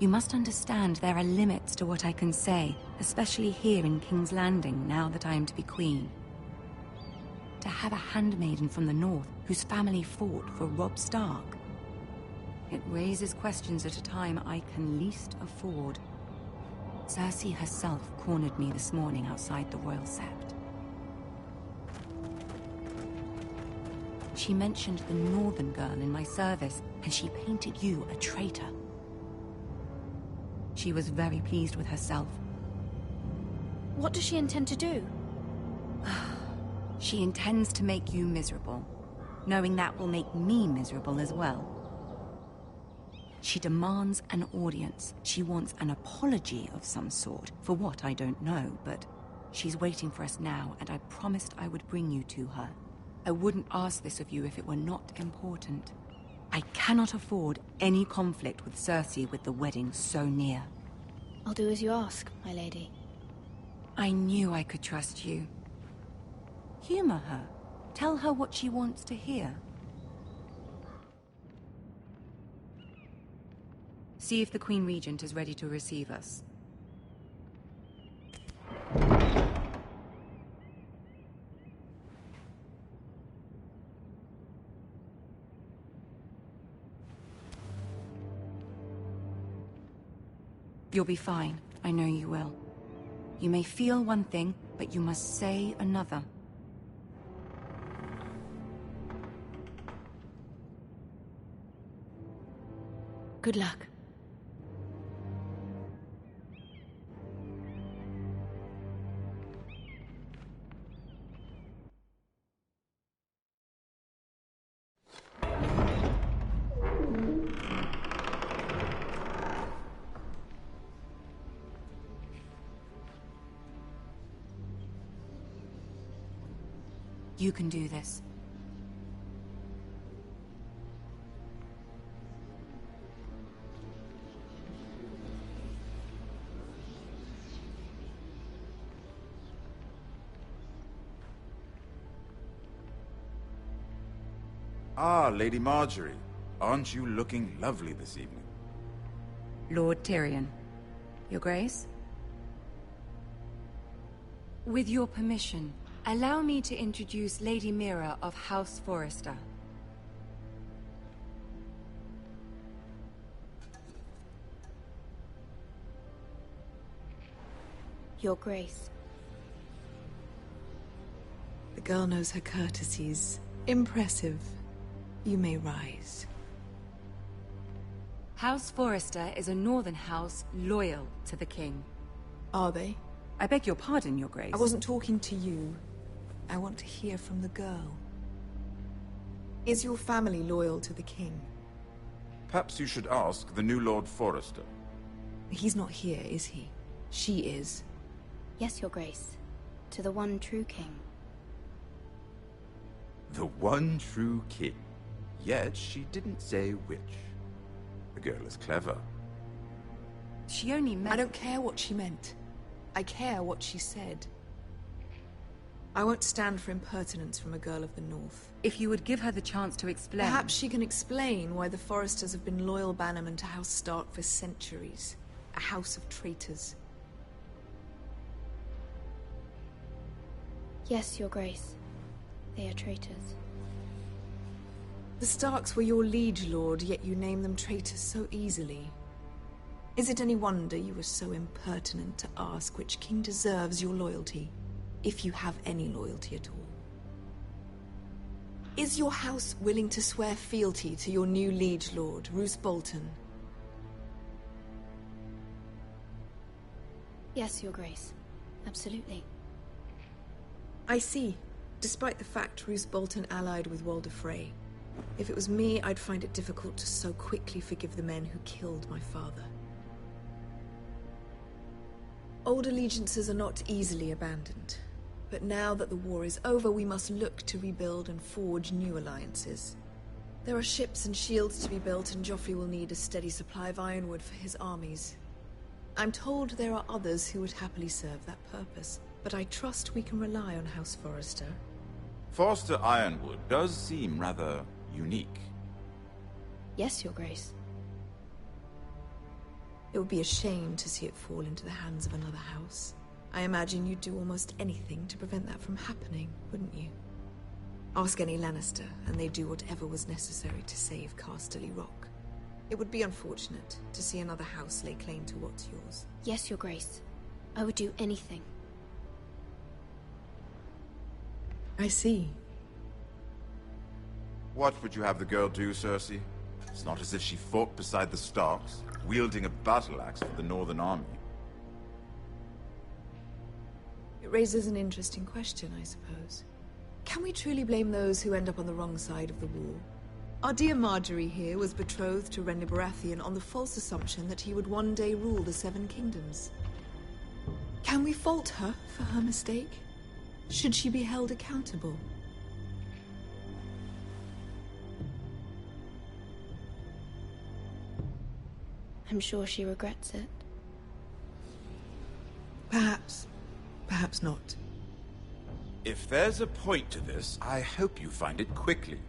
S14: You must understand there are limits to what I can say, especially here in King's Landing, now that I am to be queen. To have a handmaiden from the north whose family fought for Robb Stark. It raises questions at a time I can least afford. Cersei herself cornered me this morning outside the Royal Sept. She mentioned the northern girl in my service, and she painted you a traitor. She was very pleased with herself.
S10: What does she intend to do?
S14: She intends to make you miserable, knowing that will make me miserable as well. She demands an audience. She wants an apology of some sort, for what I don't know, but she's waiting for us now, and I promised I would bring you to her. I wouldn't ask this of you if it were not important. I cannot afford any conflict with Cersei with the wedding so near.
S10: I'll do as you ask, my lady.
S14: I knew I could trust you. Humor her. Tell her what she wants to hear. See if the Queen Regent is ready to receive us. You'll be fine. I know you will. You may feel one thing, but you must say another.
S9: Good luck.
S14: You can do this.
S15: Ah, Lady Marjorie. Aren't you looking lovely this evening?
S14: Lord Tyrion. Your Grace? With your permission, allow me to introduce Lady Mira of House Forrester.
S10: Your Grace.
S16: The girl knows her courtesies. Impressive. You may rise.
S14: House Forrester is a northern house loyal to the king.
S16: Are they?
S14: I beg your pardon, Your Grace.
S16: I wasn't talking to you. I want to hear from the girl. Is your family loyal to the king?
S15: Perhaps you should ask the new Lord Forrester.
S16: He's not here, is he? She is.
S10: Yes, Your Grace. To the one true king.
S15: The one true king. Yet she didn't say which. The girl is clever.
S14: She only meant...
S16: I don't care what she meant. I care what she said. I won't stand for impertinence from a girl of the North.
S14: If you would give her the chance to explain...
S16: Perhaps she can explain why the Forresters have been loyal bannermen to House Stark for centuries. A house of traitors.
S10: Yes, Your Grace. They are traitors.
S16: The Starks were your liege lord, yet you name them traitors so easily. Is it any wonder you were so impertinent to ask which king deserves your loyalty, if you have any loyalty at all? Is your house willing to swear fealty to your new liege lord, Roose Bolton?
S10: Yes, Your Grace. Absolutely.
S16: I see. Despite the fact Roose Bolton allied with Walder Frey. If it was me, I'd find it difficult to so quickly forgive the men who killed my father. Old allegiances are not easily abandoned. But now that the war is over, we must look to rebuild and forge new alliances. There are ships and shields to be built, and Joffrey will need a steady supply of ironwood for his armies. I'm told there are others who would happily serve that purpose, but I trust we can rely on House Forrester.
S15: Forrester Ironwood does seem rather unique.
S10: Yes, Your Grace.
S16: It would be a shame to see it fall into the hands of another house. I imagine you'd do almost anything to prevent that from happening, wouldn't you? Ask any Lannister, and they'd do whatever was necessary to save Casterly Rock. It would be unfortunate to see another house lay claim to what's yours.
S10: Yes, Your Grace. I would do anything.
S16: I see.
S15: What would you have the girl do, Cersei? It's not as if she fought beside the Starks, wielding a battle axe for the Northern Army.
S16: It raises an interesting question, I suppose. Can we truly blame those who end up on the wrong side of the war? Our dear Marjorie here was betrothed to Renly Baratheon on the false assumption that he would one day rule the Seven Kingdoms. Can we fault her for her mistake? Should she be held accountable?
S10: I'm sure she regrets it.
S16: Perhaps. Perhaps not.
S15: If there's a point to this, I hope you find it quickly.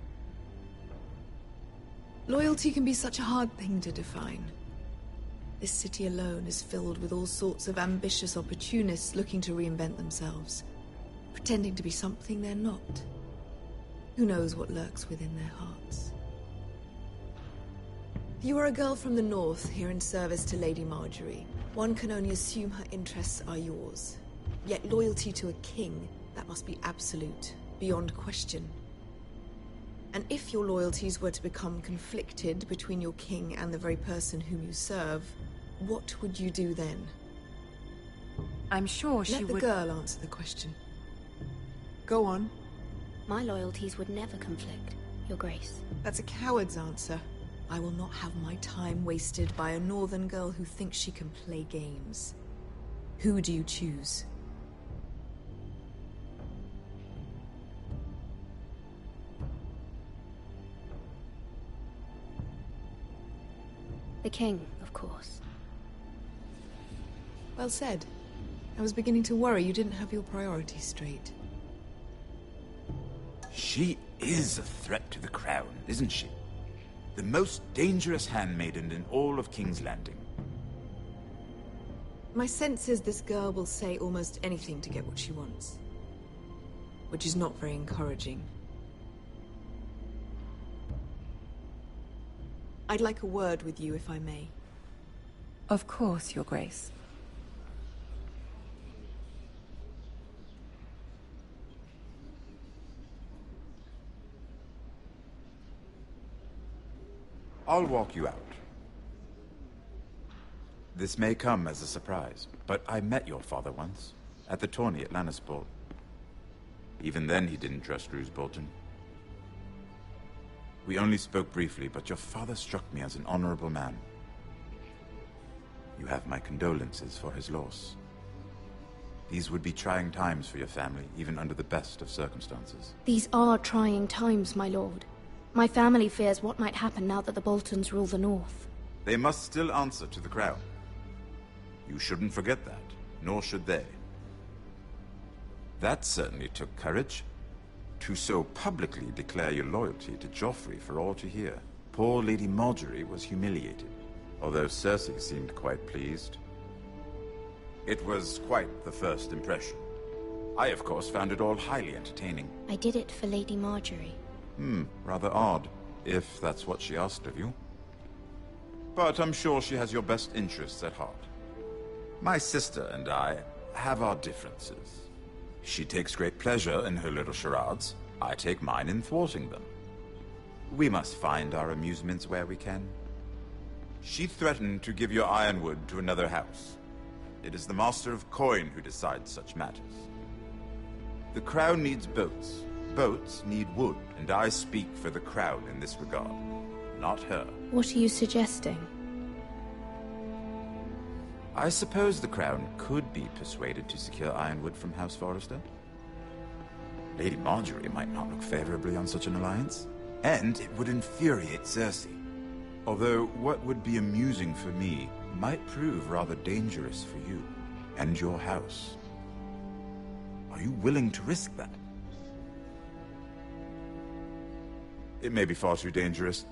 S16: Loyalty can be such a hard thing to define. This city alone is filled with all sorts of ambitious opportunists looking to reinvent themselves, pretending to be something they're not. Who knows what lurks within their hearts? You are a girl from the north, here in service to Lady Marjorie. One can only assume her interests are yours. Yet loyalty to a king, that must be absolute, beyond question. And if your loyalties were to become conflicted between your king and the very person whom you serve, what would you do then?
S14: I'm sure she would...
S16: Let the girl answer the question. Go on.
S10: My loyalties would never conflict, Your Grace.
S16: That's a coward's answer. I will not have my time wasted by a northern girl who thinks she can play games. Who do you choose?
S10: The king, of course.
S16: Well said. I was beginning to worry you didn't have your priorities straight.
S15: She is a threat to the crown, isn't she? The most dangerous handmaiden in all of King's Landing.
S16: My sense is this girl will say almost anything to get what she wants. Which is not very encouraging. I'd like a word with you, if I may.
S14: Of course, Your Grace.
S15: I'll walk you out. This may come as a surprise, but I met your father once, at the tourney at Lannisport. Even then he didn't trust Roose Bolton. We only spoke briefly, but your father struck me as an honorable man. You have my condolences for his loss. These would be trying times for your family, even under the best of circumstances.
S10: These are trying times, my lord. My family fears what might happen now that the Boltons rule the North.
S15: They must still answer to the crown. You shouldn't forget that, nor should they. That certainly took courage. To so publicly declare your loyalty to Joffrey for all to hear. Poor Lady Margaery was humiliated, although Cersei seemed quite pleased. It was quite the first impression. I, of course, found it all highly entertaining.
S10: I did it for Lady Margaery.
S15: Rather odd, if that's what she asked of you. But I'm sure she has your best interests at heart. My sister and I have our differences. She takes great pleasure in her little charades. I take mine in thwarting them. We must find our amusements where we can. She threatened to give your ironwood to another house. It is the Master of Coin who decides such matters. The crown needs boats. Boats need wood, and I speak for the crown in this regard, not her.
S10: What are you suggesting?
S15: I suppose the crown could be persuaded to secure ironwood from House Forrester. Lady Margaery might not look favorably on such an alliance, and it would infuriate Cersei. Although what would be amusing for me might prove rather dangerous for you and your house. Are you willing to risk that? It may be far too dangerous.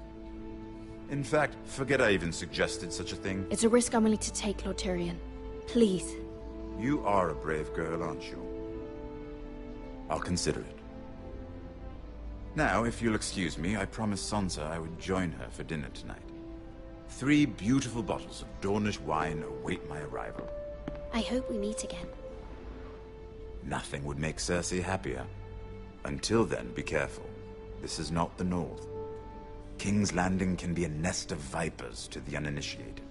S15: In fact, forget I even suggested such a thing.
S10: It's a risk I'm willing to take, Lord Tyrion. Please.
S15: You are a brave girl, aren't you? I'll consider it. Now, if you'll excuse me, I promised Sansa I would join her for dinner tonight. 3 beautiful bottles of Dornish wine await my arrival.
S10: I hope we meet again.
S15: Nothing would make Cersei happier. Until then, be careful. This is not the North. King's Landing can be a nest of vipers to the uninitiated.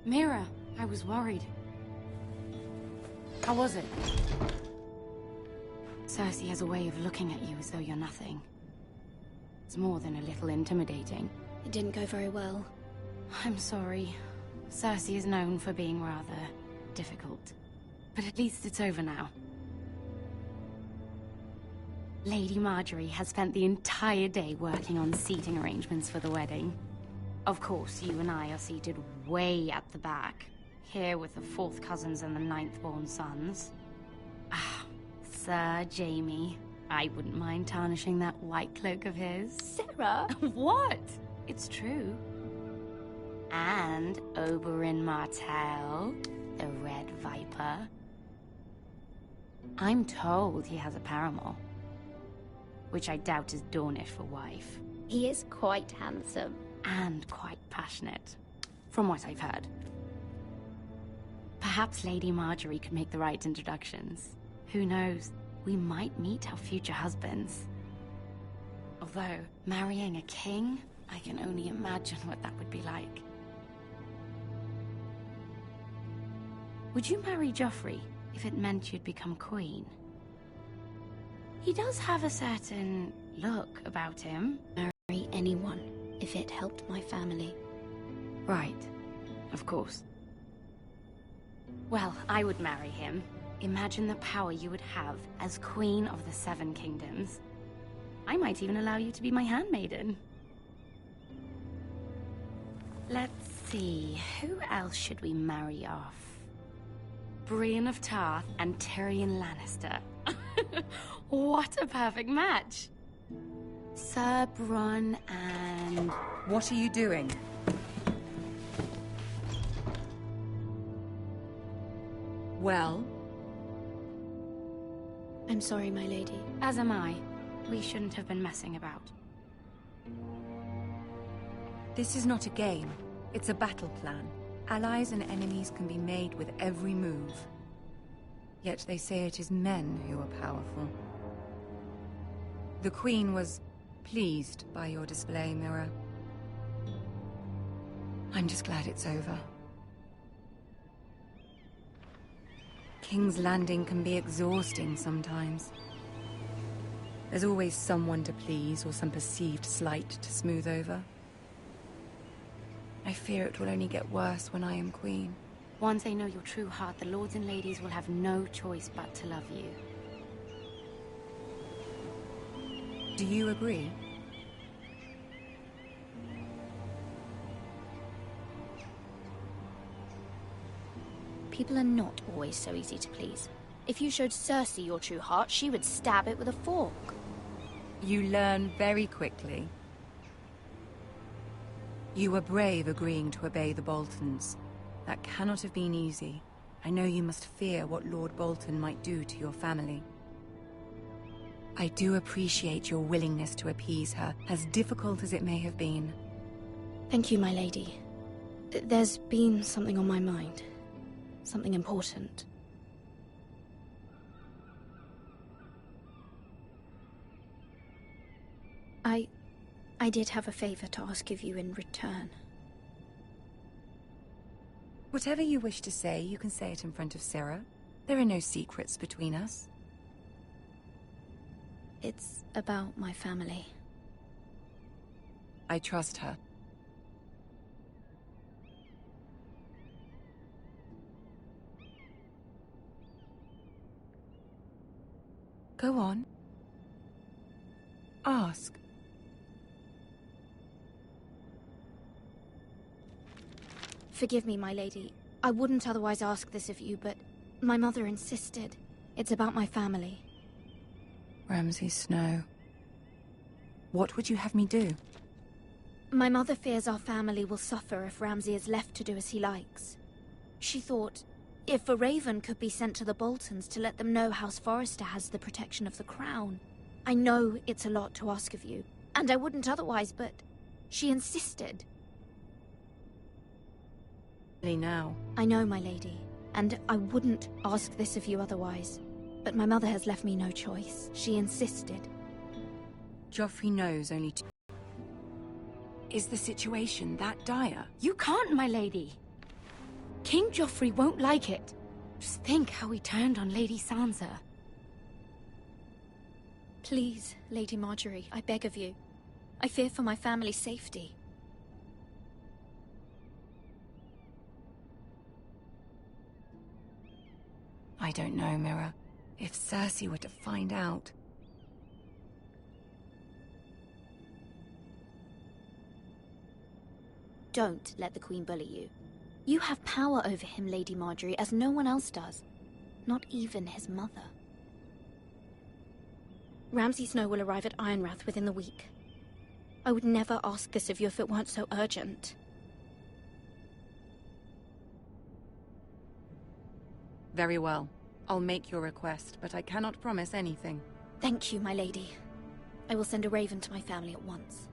S14: Mira, I was worried. How was it? Cersei has a way of looking at you as though you're nothing. It's more than a little intimidating.
S10: It didn't go very well.
S14: I'm sorry. Cersei is known for being rather difficult. But at least it's over now. Lady Margaery has spent the entire day working on seating arrangements for the wedding. Of course, you and I are seated way at the back, here with the 4th cousins and the 9th-born sons. Ah, Sir Jaime. I wouldn't mind tarnishing that white cloak of his.
S10: Sarah!
S14: What? It's true. And Oberyn Martell, the Red Viper. I'm told he has a paramour, which I doubt is Dornish for wife.
S10: He is quite handsome.
S14: And quite passionate, from what I've heard. Perhaps Lady Margaery could make the right introductions. Who knows? We might meet our future husbands. Although, marrying a king, I can only imagine what that would be like. Would you marry Joffrey if it meant you'd become queen? He does have a certain look about him.
S12: Marry anyone, if it helped my family.
S14: Right. Of course. Well, I would marry him. Imagine the power you would have as Queen of the Seven Kingdoms. I might even allow you to be my handmaiden. Let's see, who else should we marry off? Brienne of Tarth and Tyrion Lannister. What a perfect match! Sir Bronn and...
S17: What are you doing? Well?
S12: I'm sorry, my lady.
S14: As am I. We shouldn't have been messing about.
S17: This is not a game. It's a battle plan. Allies and enemies can be made with every move. Yet they say it is men who are powerful. The Queen was pleased by your display, Mira. I'm just glad it's over. King's Landing can be exhausting sometimes. There's always someone to please or some perceived slight to smooth over. I fear it will only get worse when I am queen.
S14: Once they know your true heart, the lords and ladies will have no choice but to love you.
S17: Do you agree?
S12: People are not always so easy to please. If you showed Cersei your true heart, she would stab it with a fork.
S17: You learn very quickly. You were brave agreeing to obey the Boltons. That cannot have been easy. I know you must fear what Lord Bolton might do to your family. I do appreciate your willingness to appease her, as difficult as it may have been.
S12: Thank you, my lady. There's been something on my mind. Something important. I did have a favor to ask of you in return.
S17: Whatever you wish to say, you can say it in front of Sarah. There are no secrets between us.
S12: It's about my family.
S17: I trust her. Go on. Ask.
S12: Forgive me, my lady. I wouldn't otherwise ask this of you, but my mother insisted. It's about my family.
S17: Ramsay Snow. What would you have me do?
S12: My mother fears our family will suffer if Ramsay is left to do as he likes. She thought, if a raven could be sent to the Boltons to let them know House Forrester has the protection of the crown. I know it's a lot to ask of you, and I wouldn't otherwise, but she insisted.
S17: Now.
S12: I know, my lady, and I wouldn't ask this of you otherwise. But my mother has left me no choice. She insisted.
S17: Joffrey knows only two. Is the situation that dire?
S14: You can't, my lady. King Joffrey won't like it. Just think how he turned on Lady Sansa.
S12: Please, Lady Marjorie, I beg of you. I fear for my family's safety.
S17: I don't know, Mira. If Cersei were to find out...
S12: Don't let the Queen bully you. You have power over him, Lady Marjorie, as no one else does. Not even his mother. Ramsay Snow will arrive at Ironrath within the week. I would never ask this of you if it weren't so urgent.
S17: Very well. I'll make your request, but I cannot promise anything.
S12: Thank you, my lady. I will send a raven to my family at once.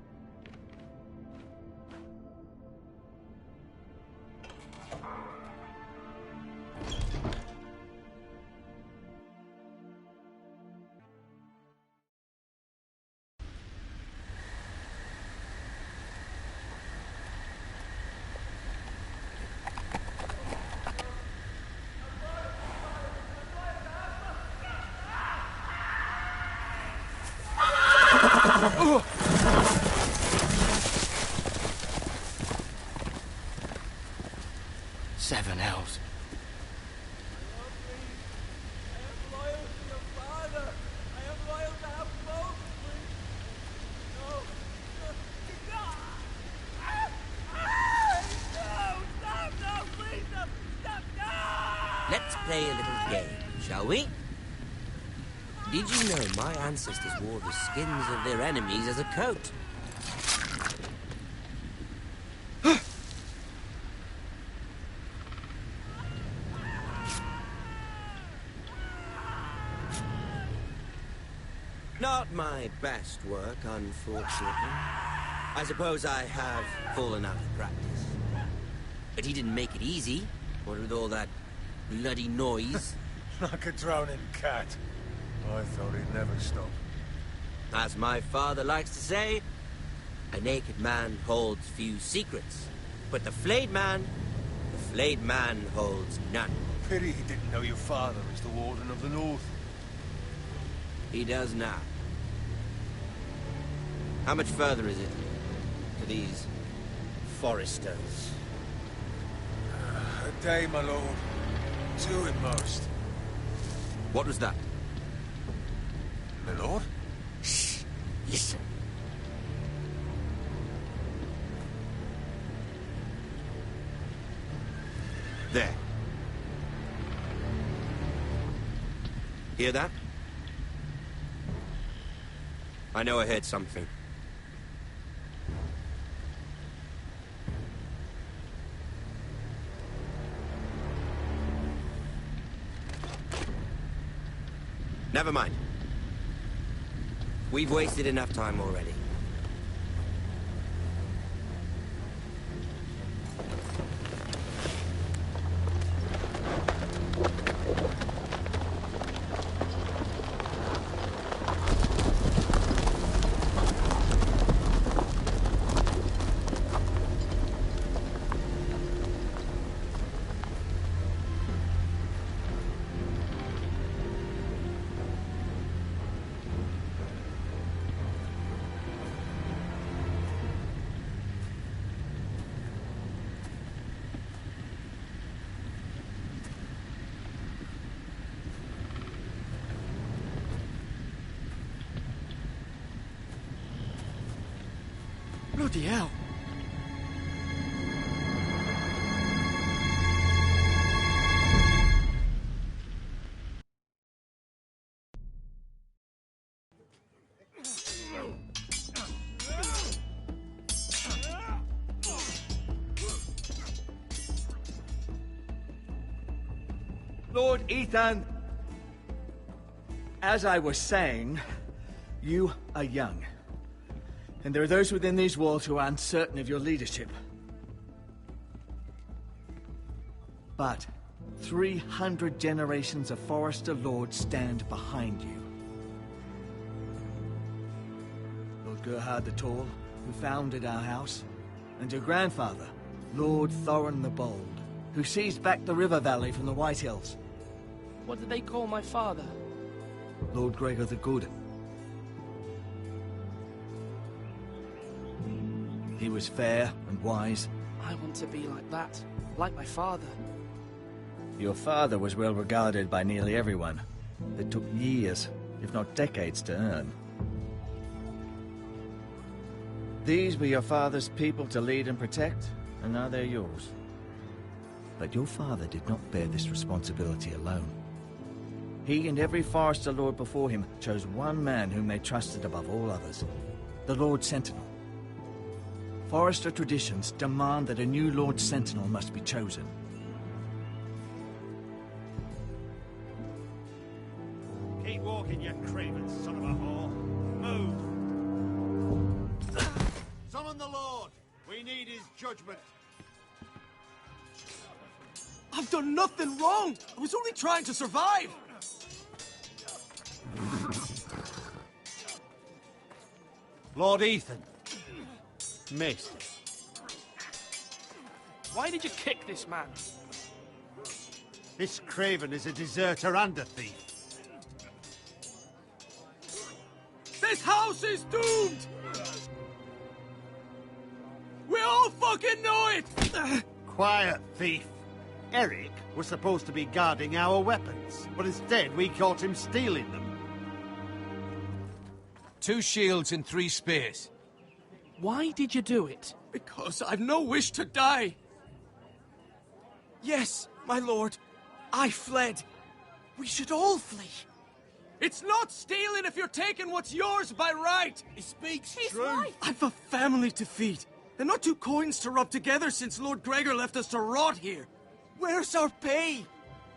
S4: Seven elves.
S18: Let's play a little game, shall we? Did you know my ancestors wore the skins of their enemies as a coat? Not my best work, unfortunately. I suppose I have fallen out of practice. But he didn't make it easy, what with all that bloody noise.
S6: Like a drowning cat. I thought he'd never stop.
S18: As my father likes to say, a naked man holds few secrets. But the flayed man holds none.
S6: Pity he didn't know your father was the Warden of the North.
S18: He does now. How much further is it to these Forresters?
S6: A day, my lord. Two at most.
S18: What was that?
S6: My lord?
S18: Shh. Listen. There. Hear that? I know I heard something. Never mind. We've wasted enough time already.
S3: Bloody hell.
S8: Lord Ethan! As I was saying, you are young. And there are those within these walls who are uncertain of your leadership. But 300 generations of Forrester lords stand behind you. Lord Gerhard the Tall, who founded our house, and your grandfather, Lord Thorin the Bold, who seized back the river valley from the White Hills.
S13: What did they call my father?
S8: Lord Gregor the Good. He was fair and wise.
S13: I want to be like that, like my father.
S8: Your father was well regarded by nearly everyone. It took years, if not decades, to earn. These were your father's people to lead and protect, and now they're yours. But your father did not bear this responsibility alone. He and every Forrester Lord before him chose one man whom they trusted above all others, the Lord Sentinel. Forrester traditions demand that a new Lord Sentinel must be chosen.
S11: Keep walking, you craven son of a whore. Move! Summon the Lord! We need his judgment.
S3: I've done nothing wrong! I was only trying to survive!
S11: Lord Ethan. Missed.
S13: Why did you kick this man?
S11: This craven is a deserter and a thief.
S3: They
S13: This house is doomed! We all fucking know it!
S11: Quiet, thief. Eric was supposed to be guarding our weapons, but instead we caught him stealing them.
S6: 2 shields and 3 spears.
S13: Why did you do it? Because I've no wish to die. Yes, my lord. I fled. We should all flee. It's not stealing if you're taking what's yours by right.
S1: He speaks
S13: He's
S1: true.
S13: right. I've a family to feed. And not 2 coins to rub together since Lord Gregor left us to rot here. Where's our pay?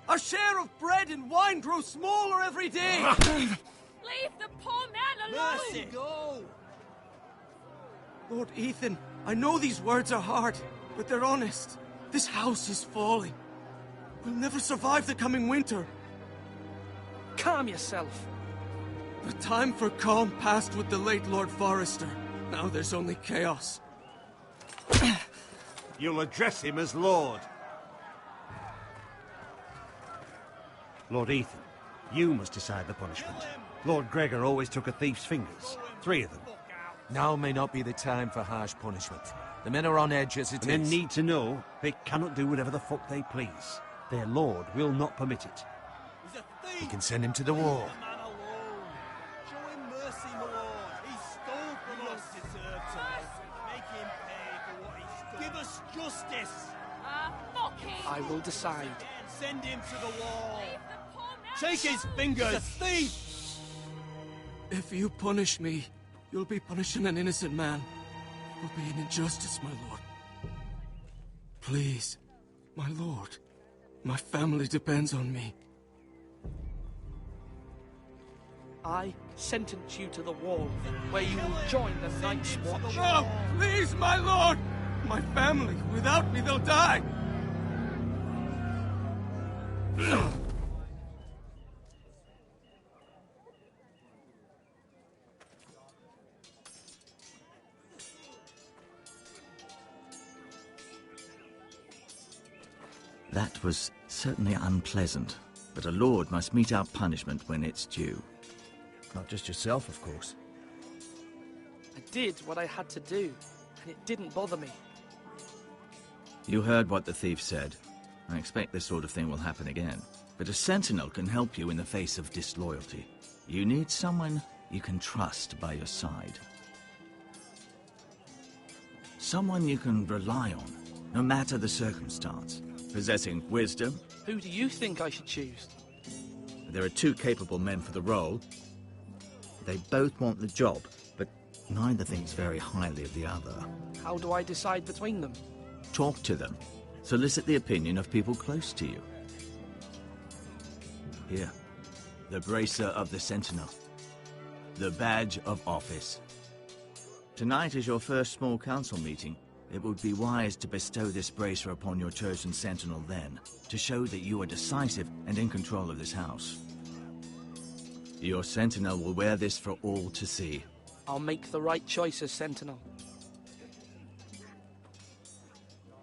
S13: Our share of bread and wine grows smaller every day.
S1: Leave the poor man alone! Mercy, go!
S13: Lord Ethan, I know these words are hard, but they're honest. This house is falling. We'll never survive the coming winter. Calm yourself. The time for calm passed with the late Lord Forrester. Now there's only chaos.
S11: You'll address him as Lord. Lord Ethan, you must decide the punishment. Lord Gregor always took a thief's fingers. 3 of them.
S6: Now may not be the time for harsh punishment. The men are on edge as it is.
S11: Men need to know they cannot do whatever the fuck they please. Their lord will not permit it.
S6: We can send him to the wall.
S1: Show him mercy, my lord. He stole from us. Deserves it. Make him pay for what he stole. Give us justice.
S10: Fuck him!
S13: I will decide.
S1: Send him to the wall. Take his fingers. He's a thief.
S13: If you punish me, you'll be punishing an innocent man. It will be an injustice, my lord. Please, my lord. My family depends on me. I sentence you to the wall, where you will join the Night's Watch. No! Please, my lord! My family, without me, they'll die!
S8: That was certainly unpleasant, but a lord must mete out punishment when it's due.
S18: Not just yourself, of course.
S13: I did what I had to do, and it didn't bother me.
S8: You heard what the thief said. I expect this sort of thing will happen again. But a sentinel can help you in the face of disloyalty. You need someone you can trust by your side. Someone you can rely on, no matter the circumstance. Possessing wisdom.
S13: Who do you think I should choose?
S8: There are 2 capable men for the role. They both want the job, but neither thinks very highly of the other.
S13: How do I decide between them?
S8: Talk to them. Solicit the opinion of people close to you. Here, the bracer of the Sentinel. The badge of office. Tonight is your first small council meeting. It would be wise to bestow this bracer upon your chosen Sentinel then, to show that you are decisive and in control of this house. Your Sentinel will wear this for all to see.
S13: I'll make the right choice as Sentinel.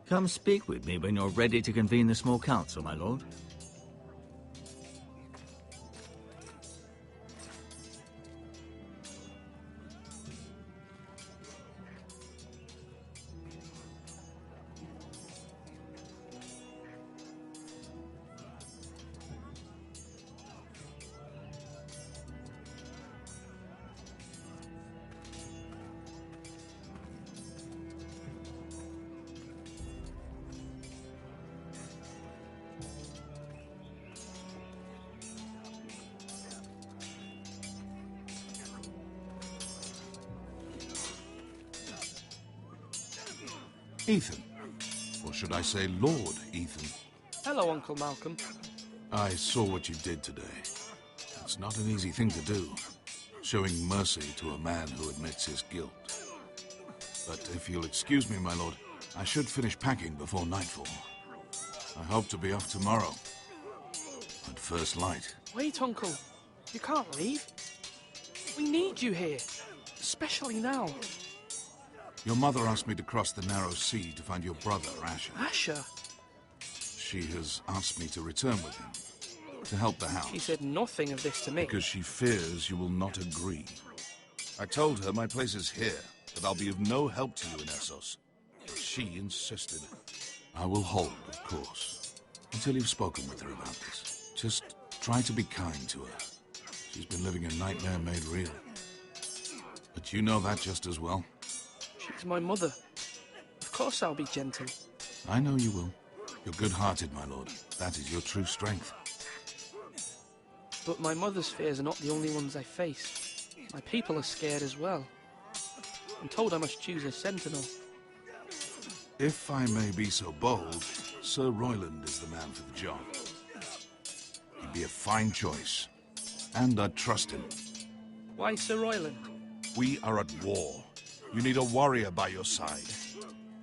S8: Come speak with me when you're ready to convene the small council, my lord.
S5: Ethan. Or should I say Lord Ethan?
S13: Hello, Uncle Malcolm.
S5: I saw what you did today. It's not an easy thing to do, showing mercy to a man who admits his guilt. But if you'll excuse me, my lord, I should finish packing before nightfall. I hope to be off tomorrow, at first light.
S13: Wait, Uncle. You can't leave. We need you here, especially now.
S5: Your mother asked me to cross the narrow sea to find your brother, Asher.
S13: Asher?
S5: She has asked me to return with him, to help the house.
S13: She said nothing of this to me.
S5: Because she fears you will not agree. I told her my place is here, that I'll be of no help to you in Essos. But she insisted. I will hold, of course, until you've spoken with her about this. Just try to be kind to her. She's been living a nightmare made real. But you know that just as well.
S19: She's my mother. Of course I'll be gentle.
S5: I know you will. You're good-hearted, my lord. That is your true strength.
S19: But my mother's fears are not the only ones I face. My people are scared as well. I'm told I must choose a sentinel.
S5: If I may be so bold, Sir Royland is the man for the job. He'd be a fine choice. And I'd trust him.
S19: Why Sir Royland?
S5: We are at war. You need a warrior by your side.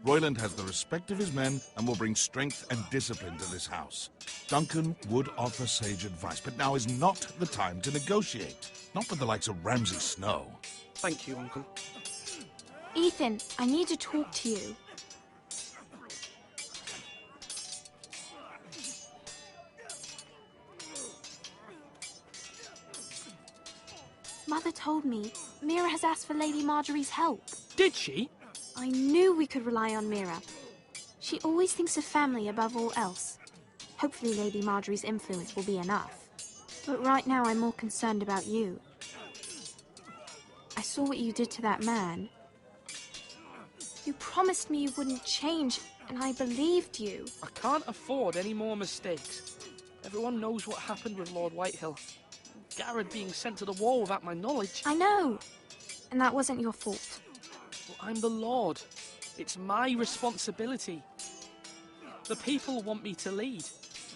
S5: Royland has the respect of his men and will bring strength and discipline to this house. Duncan would offer sage advice, but now is not the time to negotiate. Not with the likes of Ramsay Snow.
S19: Thank you, Uncle.
S10: Ethan, I need to talk to you. Mother told me Mira has asked for Lady Marjorie's help.
S19: Did she?
S10: I knew we could rely on Mira. She always thinks of family above all else. Hopefully Lady Marjorie's influence will be enough. But right now I'm more concerned about you. I saw what you did to that man. You promised me you wouldn't change, and I believed you.
S19: I can't afford any more mistakes. Everyone knows what happened with Lord Whitehill. Garrett being sent to the war without my knowledge.
S10: I know. And that wasn't your fault.
S19: Well, I'm the Lord. It's my responsibility. The people want me to lead.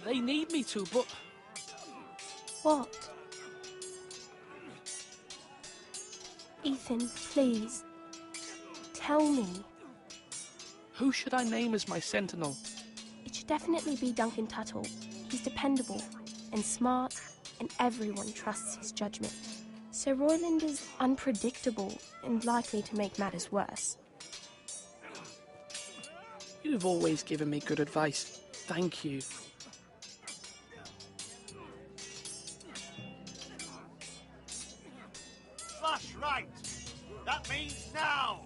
S19: They need me to, but...
S10: What? Ethan, please. Tell me.
S19: Who should I name as my sentinel?
S10: It should definitely be Duncan Tuttle. He's dependable and smart, and everyone trusts his judgment. Sir Royland is unpredictable and likely to make matters worse.
S19: You've always given me good advice. Thank you.
S11: Flash right! That means now!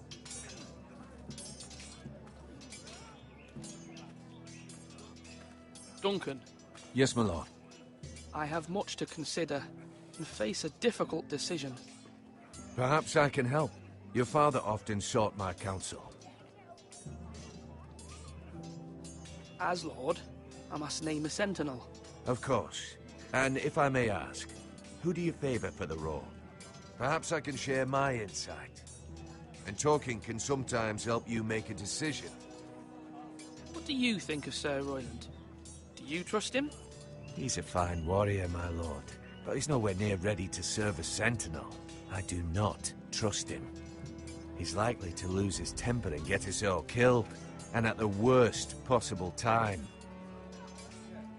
S19: Duncan.
S6: Yes, my lord.
S19: I have much to consider and face a difficult decision.
S6: Perhaps I can help. Your father often sought my counsel.
S19: As Lord, I must name a sentinel.
S6: Of course. And if I may ask, who do you favor for the role? Perhaps I can share my insight. And talking can sometimes help you make a decision.
S19: What do you think of Sir Royland? Do you trust him?
S6: He's a fine warrior, my lord. But he's nowhere near ready to serve as sentinel. I do not trust him. He's likely to lose his temper and get us all killed. And at the worst possible time.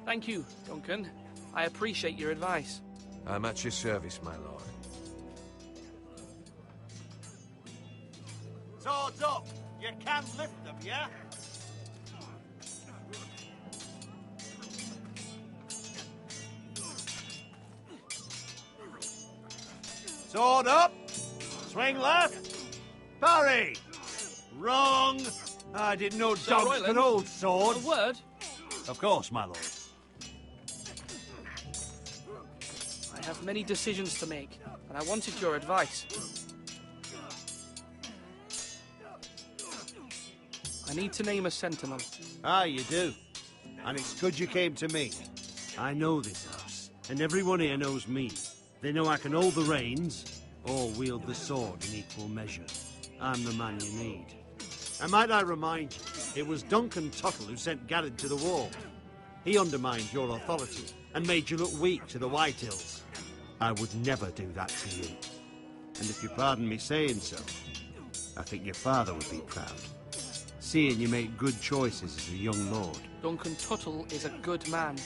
S19: Thank you, Duncan. I appreciate your advice.
S6: I'm at your service, my lord.
S11: Swords up! You can lift them, yeah? Sword up! Swing left! Parry! Wrong! I didn't know dogs could hold swords.
S19: A word?
S11: Of course, my lord.
S19: I have many decisions to make, and I wanted your advice. I need to name a sentinel.
S11: Ah, you do. And it's good you came to me. I know this house, and everyone here knows me. They know I can hold the reins, or wield the sword in equal measure. I'm the man you need. And might I remind you, it was Duncan Tuttle who sent Garrett to the war. He undermined your authority and made you look weak to the Whitehills. I would never do that to you. And if you pardon me saying so, I think your father would be proud. Seeing you make good choices as a young lord.
S19: Duncan Tuttle is a good man.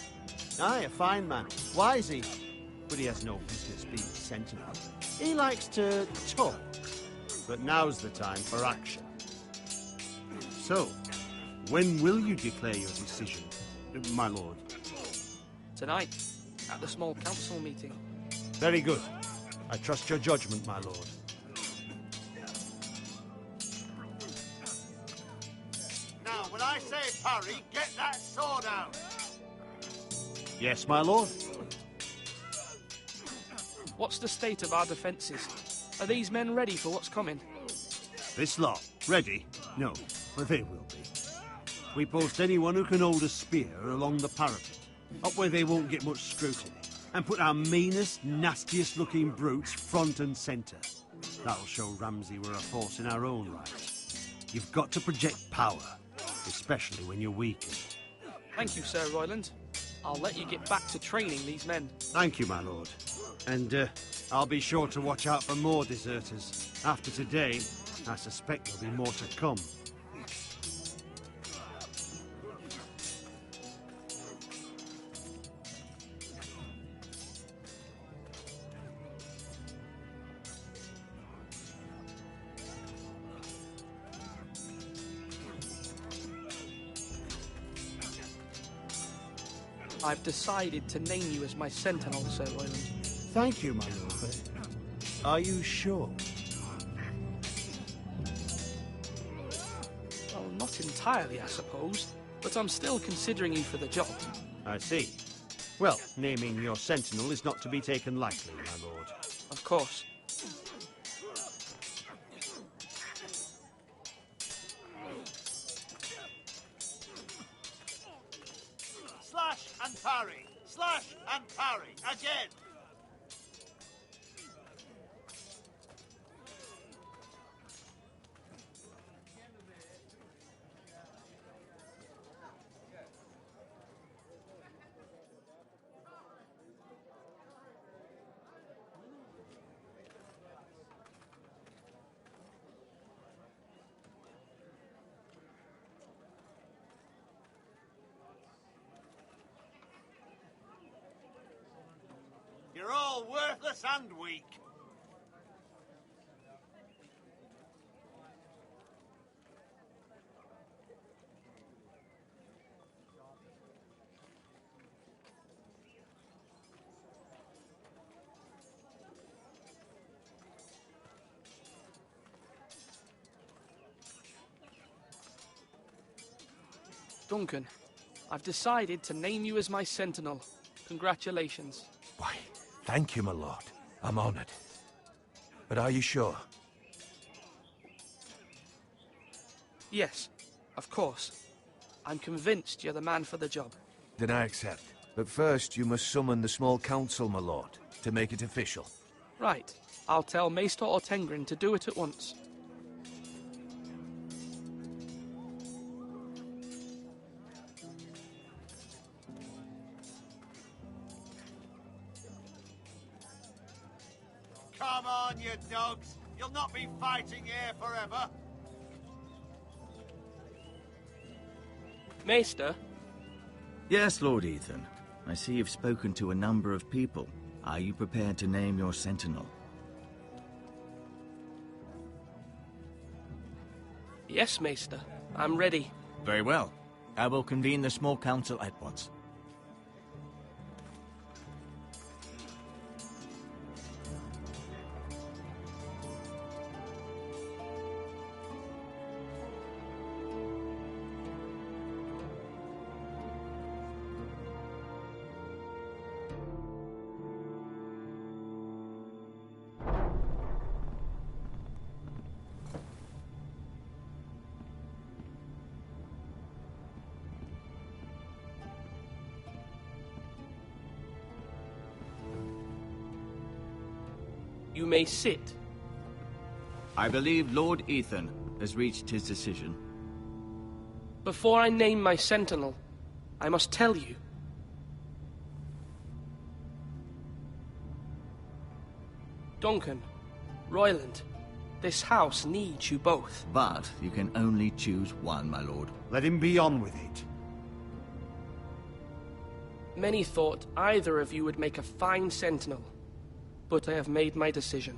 S11: Aye, a fine man. Wise he. But he has no business being sentinel. He likes to talk. But now's the time for action. So, when will you declare your decision, my lord?
S19: Tonight, at the small council meeting.
S11: Very good. I trust your judgment, my lord.
S1: when I say parry, get that sword out.
S11: Yes, my lord?
S19: What's the state of our defences? Are these men ready for what's coming?
S11: This lot, ready? No, but they will be. We post anyone who can hold a spear along the parapet, up where they won't get much scrutiny, and put our meanest, nastiest looking brutes front and centre. That'll show Ramsay we're a force in our own right. You've got to project power, especially when you're weakened.
S19: Thank you, Sir Royland. I'll let you get back to training these men.
S11: Thank you, my lord. And I'll be sure to watch out for more deserters. After today, I suspect there'll be more to come.
S19: I've decided to name you as my sentinel, Sir Royland.
S11: Thank you, my lord, but are you sure?
S19: Well, not entirely, I suppose, but I'm still considering you for the job.
S11: I see. Well, naming your sentinel is not to be taken lightly, my lord.
S19: Of course.
S1: Slash and parry. Slash and parry. Again. You're all worthless and weak.
S19: Duncan, I've decided to name you as my sentinel. Congratulations.
S6: Why, thank you, my lord. I'm honored. But are you sure?
S19: Yes, of course. I'm convinced you're the man for the job.
S6: Then I accept. But first, you must summon the small council, my lord, to make it official.
S19: Right. I'll tell Maester Ortengrin to do it at once.
S1: Come on, you dogs. You'll not be fighting here forever.
S19: Maester?
S8: Yes, Lord Ethan. I see you've spoken to a number of people. Are you prepared to name your sentinel?
S19: Yes, Maester. I'm ready.
S8: Very well. I will convene the small council at once.
S19: You may sit.
S8: I believe Lord Ethan has reached his decision.
S19: Before I name my sentinel, I must tell you. Duncan, Royland, this house needs you both.
S8: But you can only choose one, my lord.
S11: Let him be on with it.
S19: Many thought either of you would make a fine sentinel, but I have made my decision.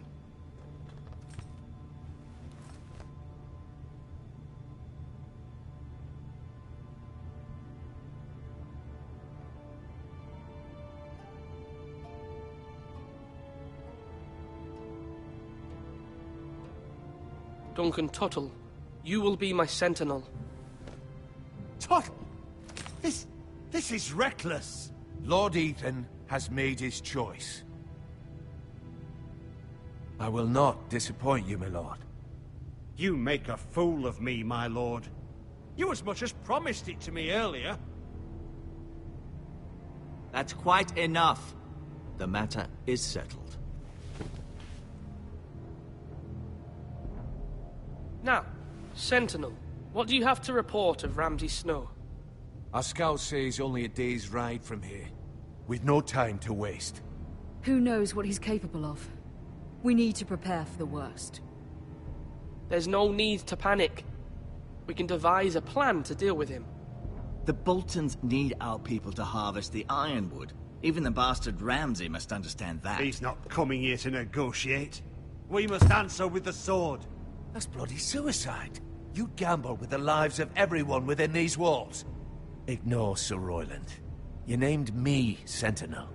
S19: Duncan Tuttle, you will be my sentinel.
S6: Tuttle! This is reckless! Lord Ethan has made his choice. I will not disappoint you, my lord.
S11: You make a fool of me, my lord. You as much as promised it to me earlier.
S8: That's quite enough. The matter is settled.
S19: Now, Sentinel, what do you have to report of Ramsay Snow?
S6: Our scouts say he's only a day's ride from here, with no time to waste.
S9: Who knows what he's capable of? We need to prepare for the worst.
S19: There's no need to panic. We can devise a plan to deal with him.
S8: The Boltons need our people to harvest the ironwood. Even the bastard Ramsay must understand that.
S11: He's not coming here to negotiate. We must answer with the sword.
S6: That's bloody suicide. You gamble with the lives of everyone within these walls. Ignore Sir Royland. You named me Sentinel.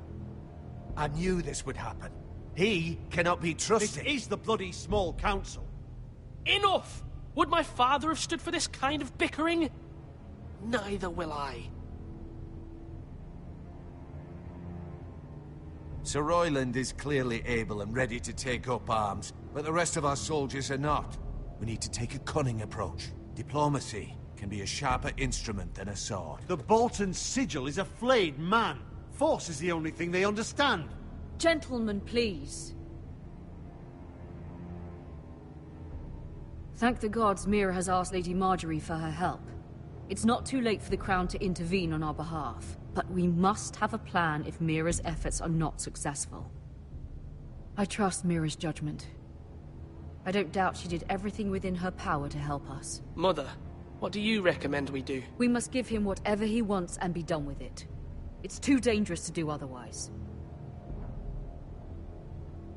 S6: I knew this would happen. He cannot be trusted.
S11: This is the bloody small council.
S19: Enough! Would my father have stood for this kind of bickering? Neither will I.
S6: Sir Royland is clearly able and ready to take up arms, but the rest of our soldiers are not. We need to take a cunning approach. Diplomacy can be a sharper instrument than a sword.
S11: The Bolton sigil is a flayed man. Force is the only thing they understand.
S9: Gentlemen, please. Thank the gods Mira has asked Lady Marjorie for her help. It's not too late for the Crown to intervene on our behalf, but we must have a plan if Mira's efforts are not successful. I trust Mira's judgment. I don't doubt she did everything within her power to help us.
S19: Mother, what do you recommend we do?
S9: We must give him whatever he wants and be done with it. It's too dangerous to do otherwise.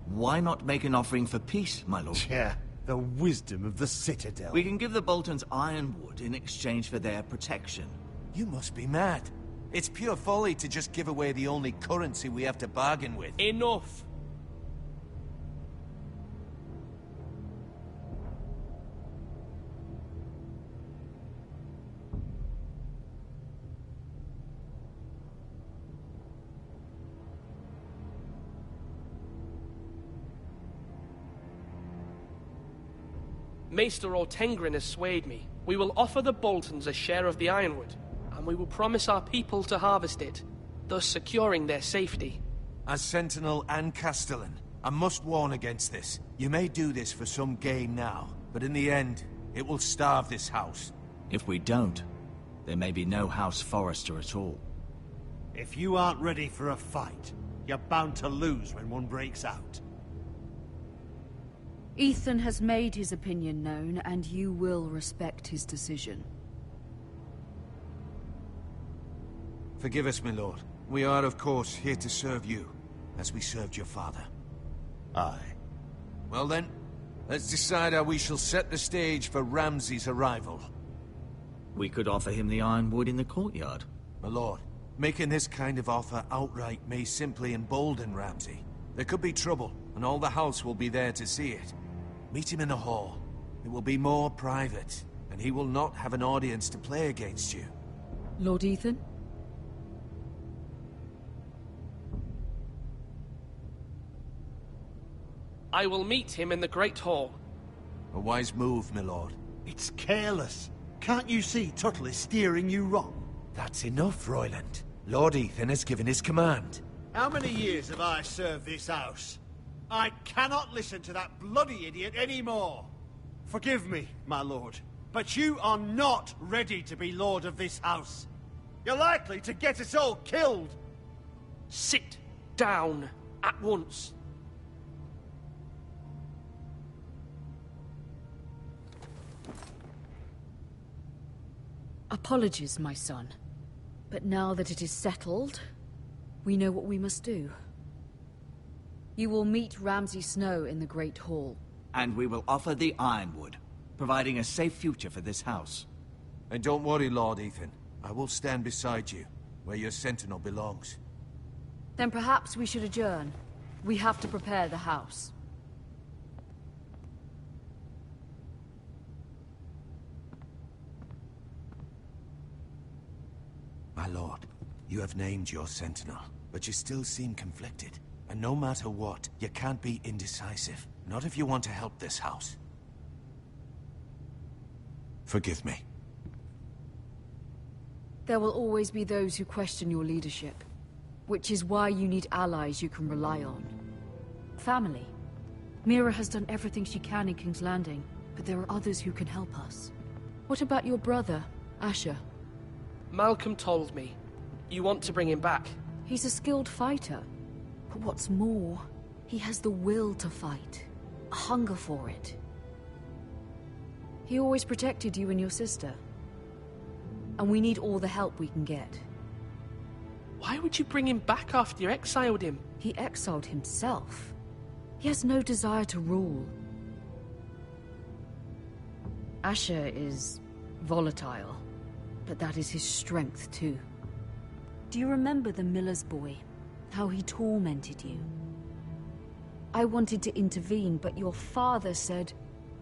S8: Why not make an offering for peace, my lord?
S11: Yeah, the wisdom of the Citadel.
S8: We can give the Boltons ironwood in exchange for their protection.
S6: You must be mad. It's pure folly to just give away the only currency we have to bargain with.
S19: Enough! Maester Ortengrin has swayed me. We will offer the Boltons a share of the ironwood, and we will promise our people to harvest it, thus securing their safety.
S6: As Sentinel and Castellan, I must warn against this. You may do this for some gain now, but in the end, it will starve this house.
S8: If we don't, there may be no House Forrester at all.
S11: If you aren't ready for a fight, you're bound to lose when one breaks out.
S9: Ethan has made his opinion known, and you will respect his decision.
S6: Forgive us, my lord. We are, of course, here to serve you, as we served your father.
S11: Aye.
S6: Well then, let's decide how we shall set the stage for Ramsay's arrival.
S8: We could offer him the ironwood in the courtyard.
S6: My lord, making this kind of offer outright may simply embolden Ramsay. There could be trouble, and all the house will be there to see it. Meet him in the hall. It will be more private, and he will not have an audience to play against you.
S9: Lord Ethan?
S19: I will meet him in the Great Hall.
S6: A wise move, my lord.
S11: It's careless. Can't you see Tuttle is steering you wrong?
S6: That's enough, Royland. Lord Ethan has given his command.
S11: How many years have I served this house? I cannot listen to that bloody idiot anymore. Forgive me, my lord, but you are not ready to be lord of this house. You're likely to get us all killed.
S19: Sit down at once.
S9: Apologies, my son. But now that it is settled, we know what we must do. You will meet Ramsay Snow in the Great Hall.
S8: And we will offer the ironwood, providing a safe future for this house.
S6: And don't worry, Lord Ethan. I will stand beside you, where your sentinel belongs.
S9: Then perhaps we should adjourn. We have to prepare the house.
S6: My lord, you have named your sentinel, but you still seem conflicted. And no matter what, you can't be indecisive. Not if you want to help this house. Forgive me.
S9: There will always be those who question your leadership, which is why you need allies you can rely on. Family. Mira has done everything she can in King's Landing, but there are others who can help us. What about your brother, Asher?
S19: Malcolm told me. You want to bring him back.
S9: He's a skilled fighter. But what's more, he has the will to fight. A hunger for it. He always protected you and your sister. And we need all the help we can get.
S19: Why would you bring him back after you exiled him?
S9: He exiled himself. He has no desire to rule. Asher is volatile, but that is his strength too. Do you remember the miller's boy? How he tormented you? I wanted to intervene, but your father said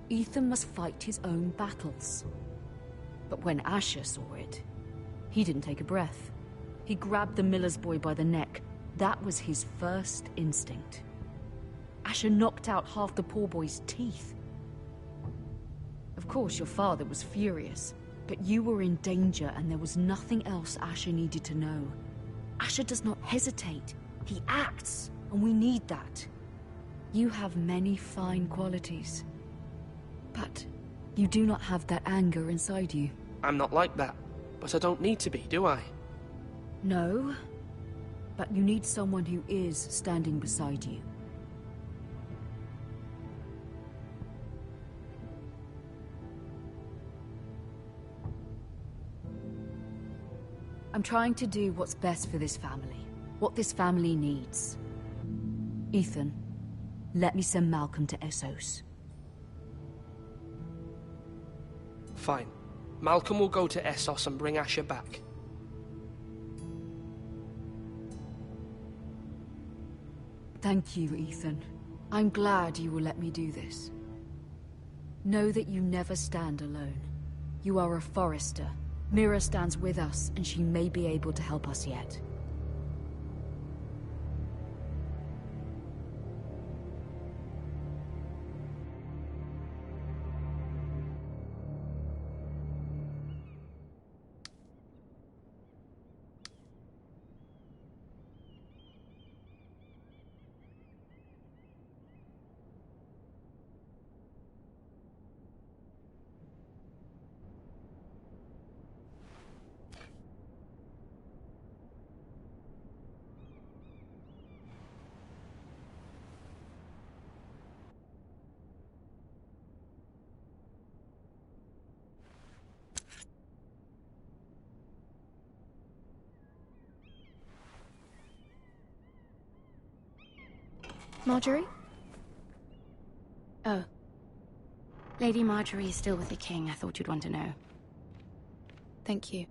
S9: Ethan must fight his own battles. But when Asher saw it, he didn't take a breath. He grabbed the miller's boy by the neck. That was his first instinct. Asher knocked out half the poor boy's teeth. Of course, your father was furious, but you were in danger and there was nothing else Asher needed to know. Asher does not hesitate. He acts, and we need that. You have many fine qualities, but you do not have that anger inside you.
S19: I'm not like that, but I don't need to be, do I?
S9: No, but you need someone who is standing beside you. I'm trying to do what's best for this family, what this family needs. Ethan, let me send Malcolm to Essos.
S19: Fine. Malcolm will go to Essos and bring Asher back.
S9: Thank you, Ethan. I'm glad you will let me do this. Know that you never stand alone. You are a Forrester. Mira stands with us, and she may be able to help us yet.
S12: Marjorie? Oh. Lady Marjorie is still with the king. I thought you'd want to know.
S9: Thank you.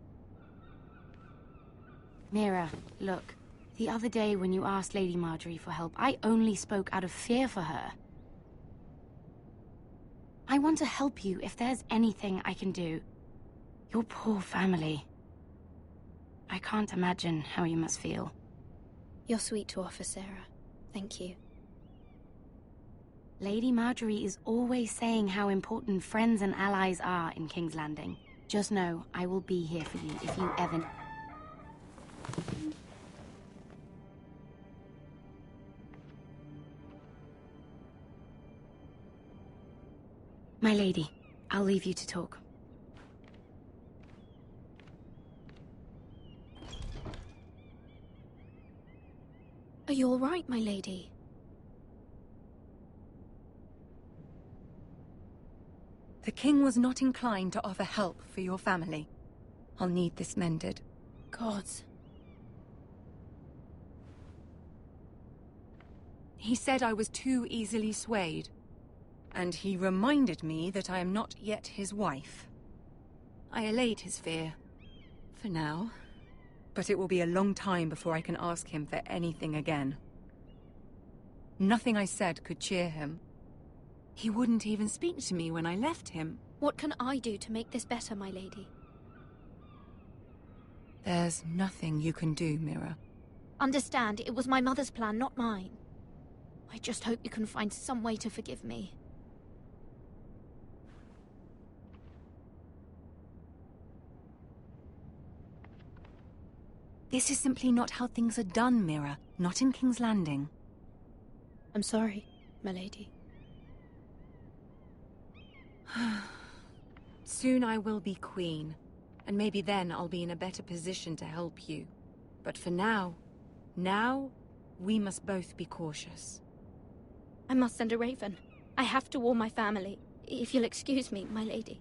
S12: Mira, look. The other day when you asked Lady Marjorie for help, I only spoke out of fear for her. I want to help you if there's anything I can do. Your poor family. I can't imagine how you must feel.
S20: You're sweet to offer, Sarah. Thank you.
S12: Lady Marjorie is always saying how important friends and allies are in King's Landing. Just know, I will be here for you if you ever... My lady, I'll leave you to talk.
S20: Are you all right, my lady?
S14: The king was not inclined to offer help for your family. I'll need this mended.
S20: Gods.
S14: He said I was too easily swayed. And he reminded me that I am not yet his wife. I allayed his fear. For now. But it will be a long time before I can ask him for anything again. Nothing I said could cheer him. He wouldn't even speak to me when I left him.
S20: What can I do to make this better, my lady?
S14: There's nothing you can do, Mira.
S12: Understand, it was my mother's plan, not mine. I just hope you can find some way to forgive me.
S14: This is simply not how things are done, Mira. Not in King's Landing.
S9: I'm sorry, my lady.
S14: Soon I will be queen, and maybe then I'll be in a better position to help you. But for now, we must both be cautious.
S12: I must send a raven. I have to warn my family. If you'll excuse me, my lady.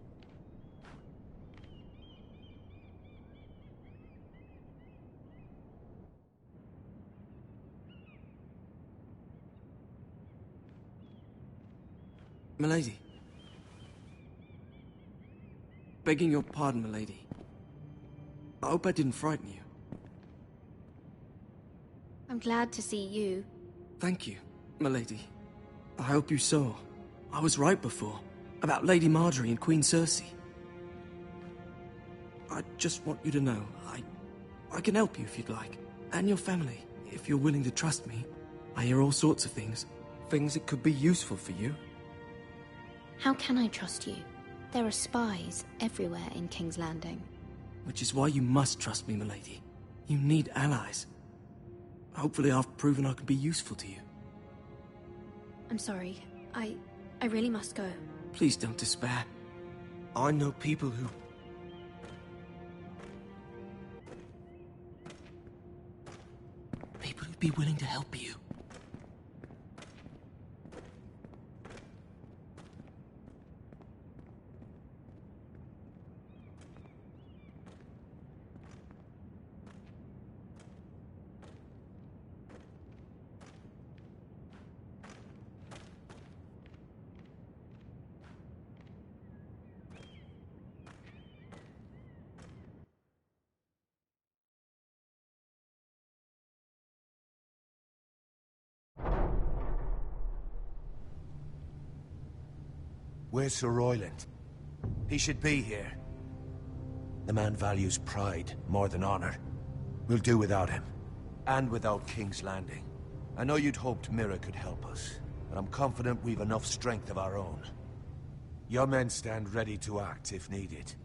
S13: Milady. Begging your pardon, milady. I hope I didn't frighten you.
S12: I'm glad to see you.
S13: Thank you, milady. I hope you saw. I was right before. About Lady Marjorie and Queen Cersei. I just want you to know, I can help you if you'd like. And your family, if you're willing to trust me. I hear all sorts of things. Things that could be useful for you.
S12: How can I trust you? There are spies everywhere in King's Landing.
S13: Which is why you must trust me, milady. You need allies. Hopefully I've proven I can be useful to you.
S12: I'm sorry. I really must go.
S13: Please don't despair. I know people who... People who'd be willing to help you.
S6: Where's Sir Royland? He should be here. The man values pride more than honor. We'll do without him. And without King's Landing. I know you'd hoped Mira could help us, but I'm confident we've enough strength of our own. Your men stand ready to act if needed.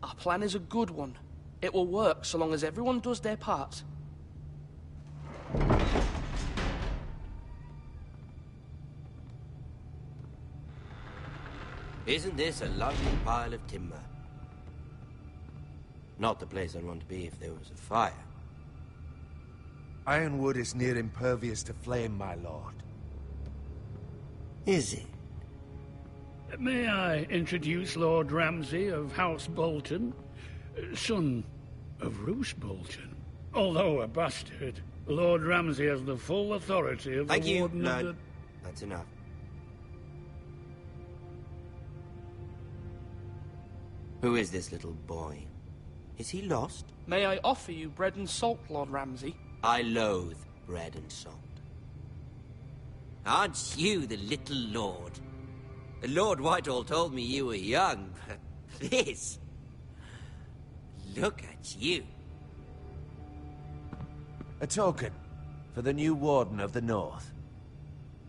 S19: Our plan is a good one. It will work so long as everyone does their part.
S18: Isn't this a lovely pile of timber? Not the place I'd want to be if there was a fire.
S6: Ironwood is near impervious to flame, my lord.
S18: Is it?
S2: May I introduce Lord Ramsay of House Bolton, son of Roose Bolton. Although a bastard, Lord Ramsay has the full authority of
S18: Thank
S2: the
S18: you,
S2: Warden of the...
S18: Lord. That's enough. Who is this little boy? Is he lost?
S19: May I offer you bread and salt, Lord Ramsay?
S18: I loathe bread and salt. Aren't you the little lord? Lord Whitehall told me you were young, but this... Look at you.
S6: A token for the new Warden of the North.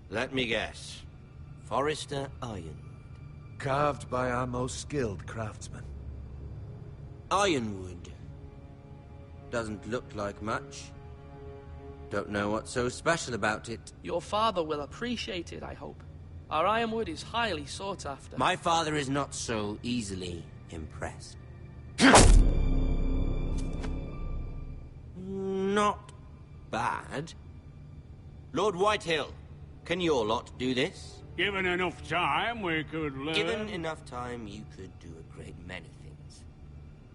S18: Let me guess. Forrester Ironwood.
S6: Carved by our most skilled craftsmen.
S18: Ironwood. Doesn't look like much. Don't know what's so special about it.
S19: Your father will appreciate it, I hope. Our ironwood is highly sought after.
S18: My father is not so easily impressed. Not bad. Lord Whitehill, can your lot do this?
S2: Given enough time, we could learn...
S18: Given enough time, you could do a great many things.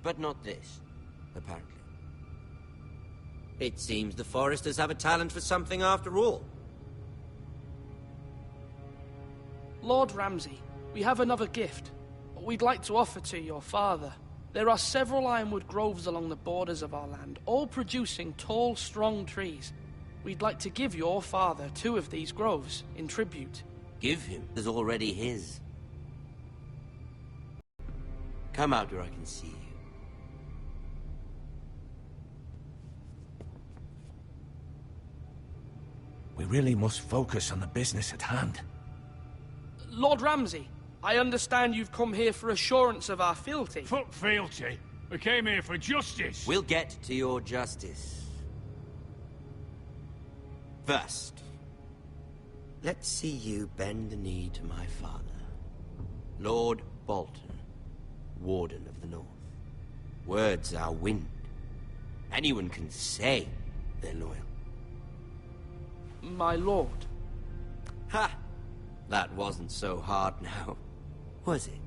S18: But not this, apparently. It seems the Foresters have a talent for something after all.
S19: Lord Ramsay, we have another gift. We'd like to offer to your father. There are several ironwood groves along the borders of our land, all producing tall, strong trees. We'd like to give your father 2 of these groves in tribute.
S18: Give him is already his. Come out where I can see you.
S6: We really must focus on the business at hand.
S19: Lord Ramsay, I understand you've come here for assurance of our fealty.
S2: Fuck fealty. We came here for justice.
S18: We'll get to your justice. First, let's see you bend the knee to my father, Lord Bolton, Warden of the North. Words are wind. Anyone can say they're loyal.
S19: My lord.
S18: Ha! That wasn't so hard now, was it?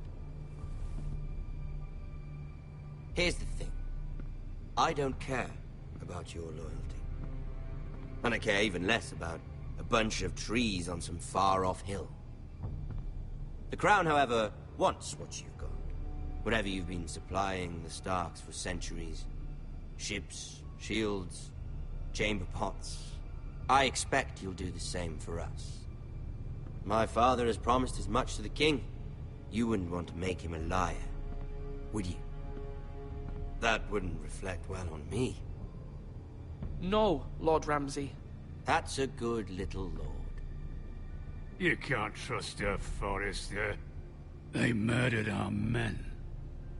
S18: Here's the thing. I don't care about your loyalty. And I care even less about a bunch of trees on some far-off hill. The Crown, however, wants what you've got. Whatever you've been supplying the Starks for centuries. Ships, shields, chamber pots. I expect you'll do the same for us. My father has promised as much to the king. You wouldn't want to make him a liar, would you? That wouldn't reflect well on me.
S19: No, Lord Ramsay.
S18: That's a good little lord.
S2: You can't trust her, Forrester. They murdered our men.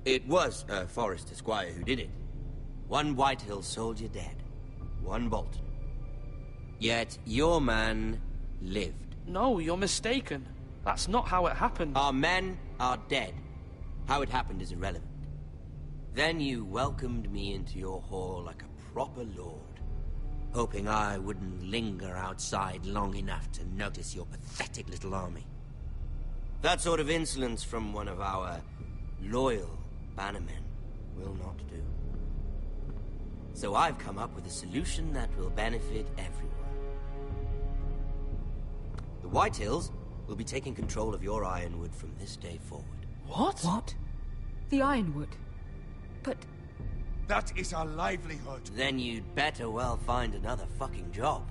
S18: It was a Forrester squire who did it. One Whitehill soldier dead. One Bolton. Yet your man lived.
S19: No, you're mistaken. That's not how it happened.
S18: Our men are dead. How it happened is irrelevant. Then you welcomed me into your hall like a proper lord, hoping I wouldn't linger outside long enough to notice your pathetic little army. That sort of insolence from one of our loyal bannermen will not do. So I've come up with a solution that will benefit everyone. The Whitehills will be taking control of your Ironwood from this day forward.
S19: What?
S9: What? The Ironwood? But...
S6: That is our livelihood.
S18: Then you'd better well find another fucking job.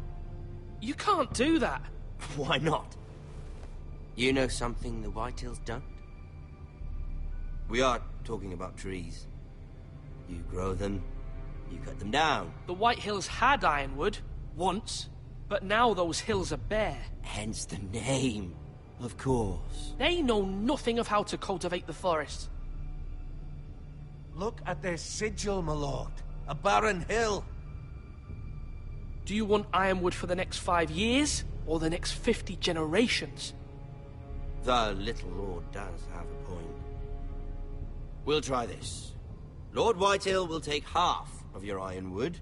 S19: You can't do that.
S18: Why not? You know something the Whitehills don't? We are talking about trees. You grow them, you cut them down.
S19: The Whitehills had Ironwood, once, but now those hills are bare.
S18: Hence the name, of course.
S19: They know nothing of how to cultivate the forest.
S6: Look at their sigil, my lord. A barren hill.
S19: Do you want Ironwood for the next 5 years, or the next 50 generations?
S18: The little lord does have a point. We'll try this. Lord Whitehill will take half of your Ironwood,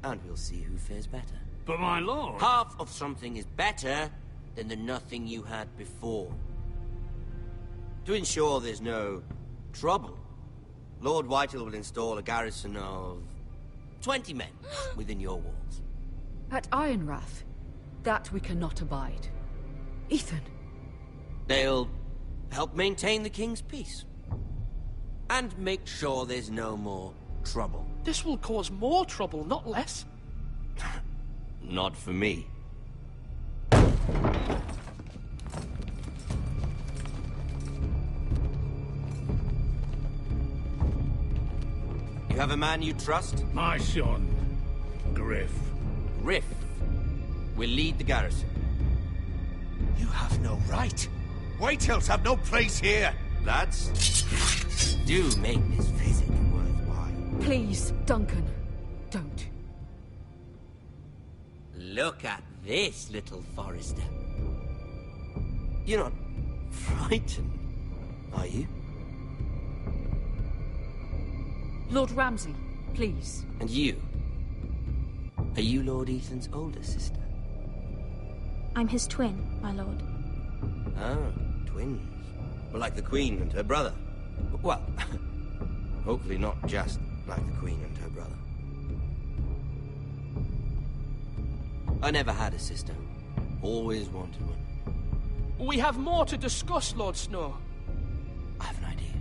S18: and we'll see who fares better.
S2: But my lord...
S18: Half of something is better than the nothing you had before. To ensure there's no trouble, Lord Whitehill will install a garrison of 20 men within your walls.
S9: At Ironrath? That we cannot abide. Ethan.
S18: They'll help maintain the king's peace. And make sure there's no more trouble.
S19: This will cause more trouble, not less.
S18: Not for me. You have a man you trust?
S2: My son, Griff.
S18: Griff will lead the garrison.
S6: You have no right. Whitehills have no place here.
S18: Lads, do make this visit worthwhile.
S9: Please, Duncan, don't.
S18: Look at this, little Forrester. You're not frightened, are you?
S9: Lord Ramsay, please.
S18: And you? Are you Lord Ethan's older sister?
S10: I'm his twin, my lord.
S18: Oh, twins. Well, like the Queen and her brother. Well, hopefully not just like the Queen and her brother. I never had a sister. Always wanted one.
S19: We have more to discuss, Lord Snow.
S18: I have an idea.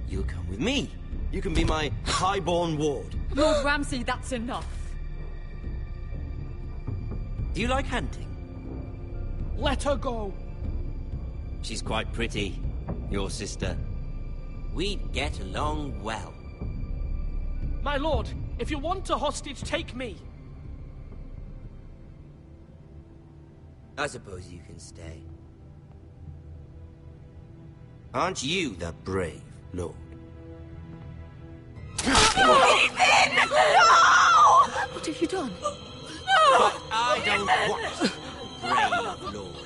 S18: You'll come with me. You can be my highborn ward.
S9: Lord Ramsay, that's enough.
S18: Do you like hunting?
S19: Let her go.
S18: She's quite pretty, your sister. We'd get along well.
S19: My lord, if you want a hostage, take me.
S18: I suppose you can stay. Aren't you the brave lord?
S9: Ethan! No! What have you done? No!
S18: But I don't want brave lord.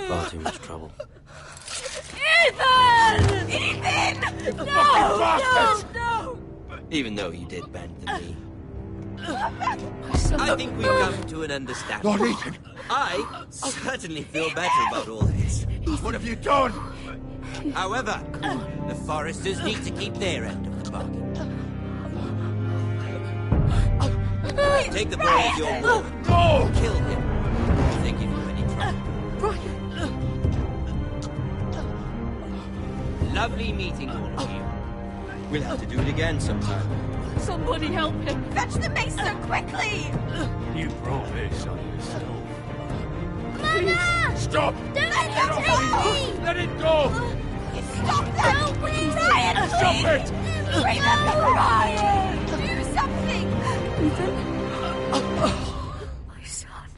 S18: Far too much trouble.
S9: Ethan! Ethan! No! No!
S18: Even though you did bend the knee. I think we've come to an understanding.
S6: Lord Ethan!
S18: I certainly feel better about all this.
S6: What have you done?
S18: However, the Forresters need to keep their end of the bargain. Take the boy as your ward.
S6: No!
S18: Kill him if they give you any trouble. Lovely meeting all of you. We'll have to do it again sometime.
S9: Somebody help him!
S12: Fetch the maester quickly!
S2: You brought this on yourself.
S12: Mama!
S2: Stop!
S12: Don't let him take me!
S2: Let it go!
S12: Stop that! Ryan,
S2: Stop
S12: please!
S2: it!
S12: Remember Ryan! Do something!
S9: Ethan? My son.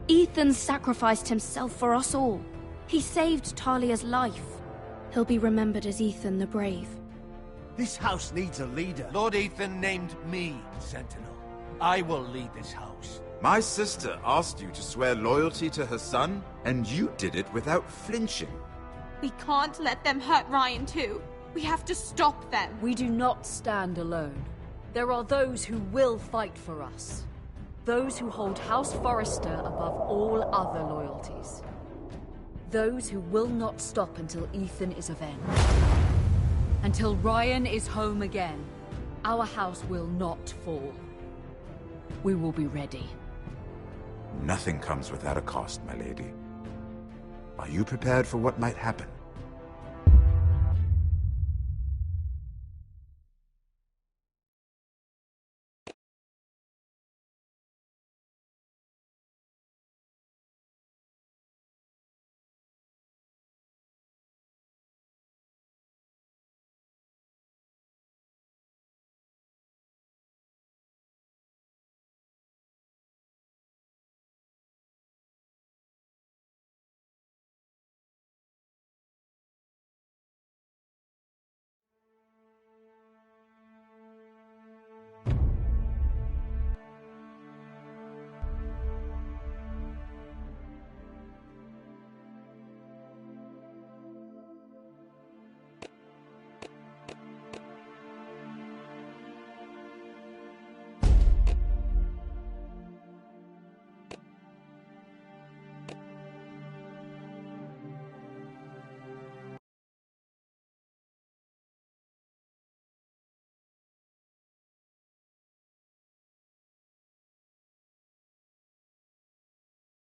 S12: Ethan sacrificed himself for us all. He saved Talia's life. He'll be remembered as Ethan the Brave.
S6: This house needs a leader. Lord Ethan named me Sentinel. I will lead this house.
S15: My sister asked you to swear loyalty to her son, and you did it without flinching.
S21: We can't let them hurt Ryan too. We have to stop them.
S9: We do not stand alone. There are those who will fight for us. Those who hold House Forrester above all other loyalties. Those who will not stop until Ethan is avenged. Until Ryan is home again, our house will not fall. We will be ready.
S15: Nothing comes without a cost, my lady. Are you prepared for what might happen?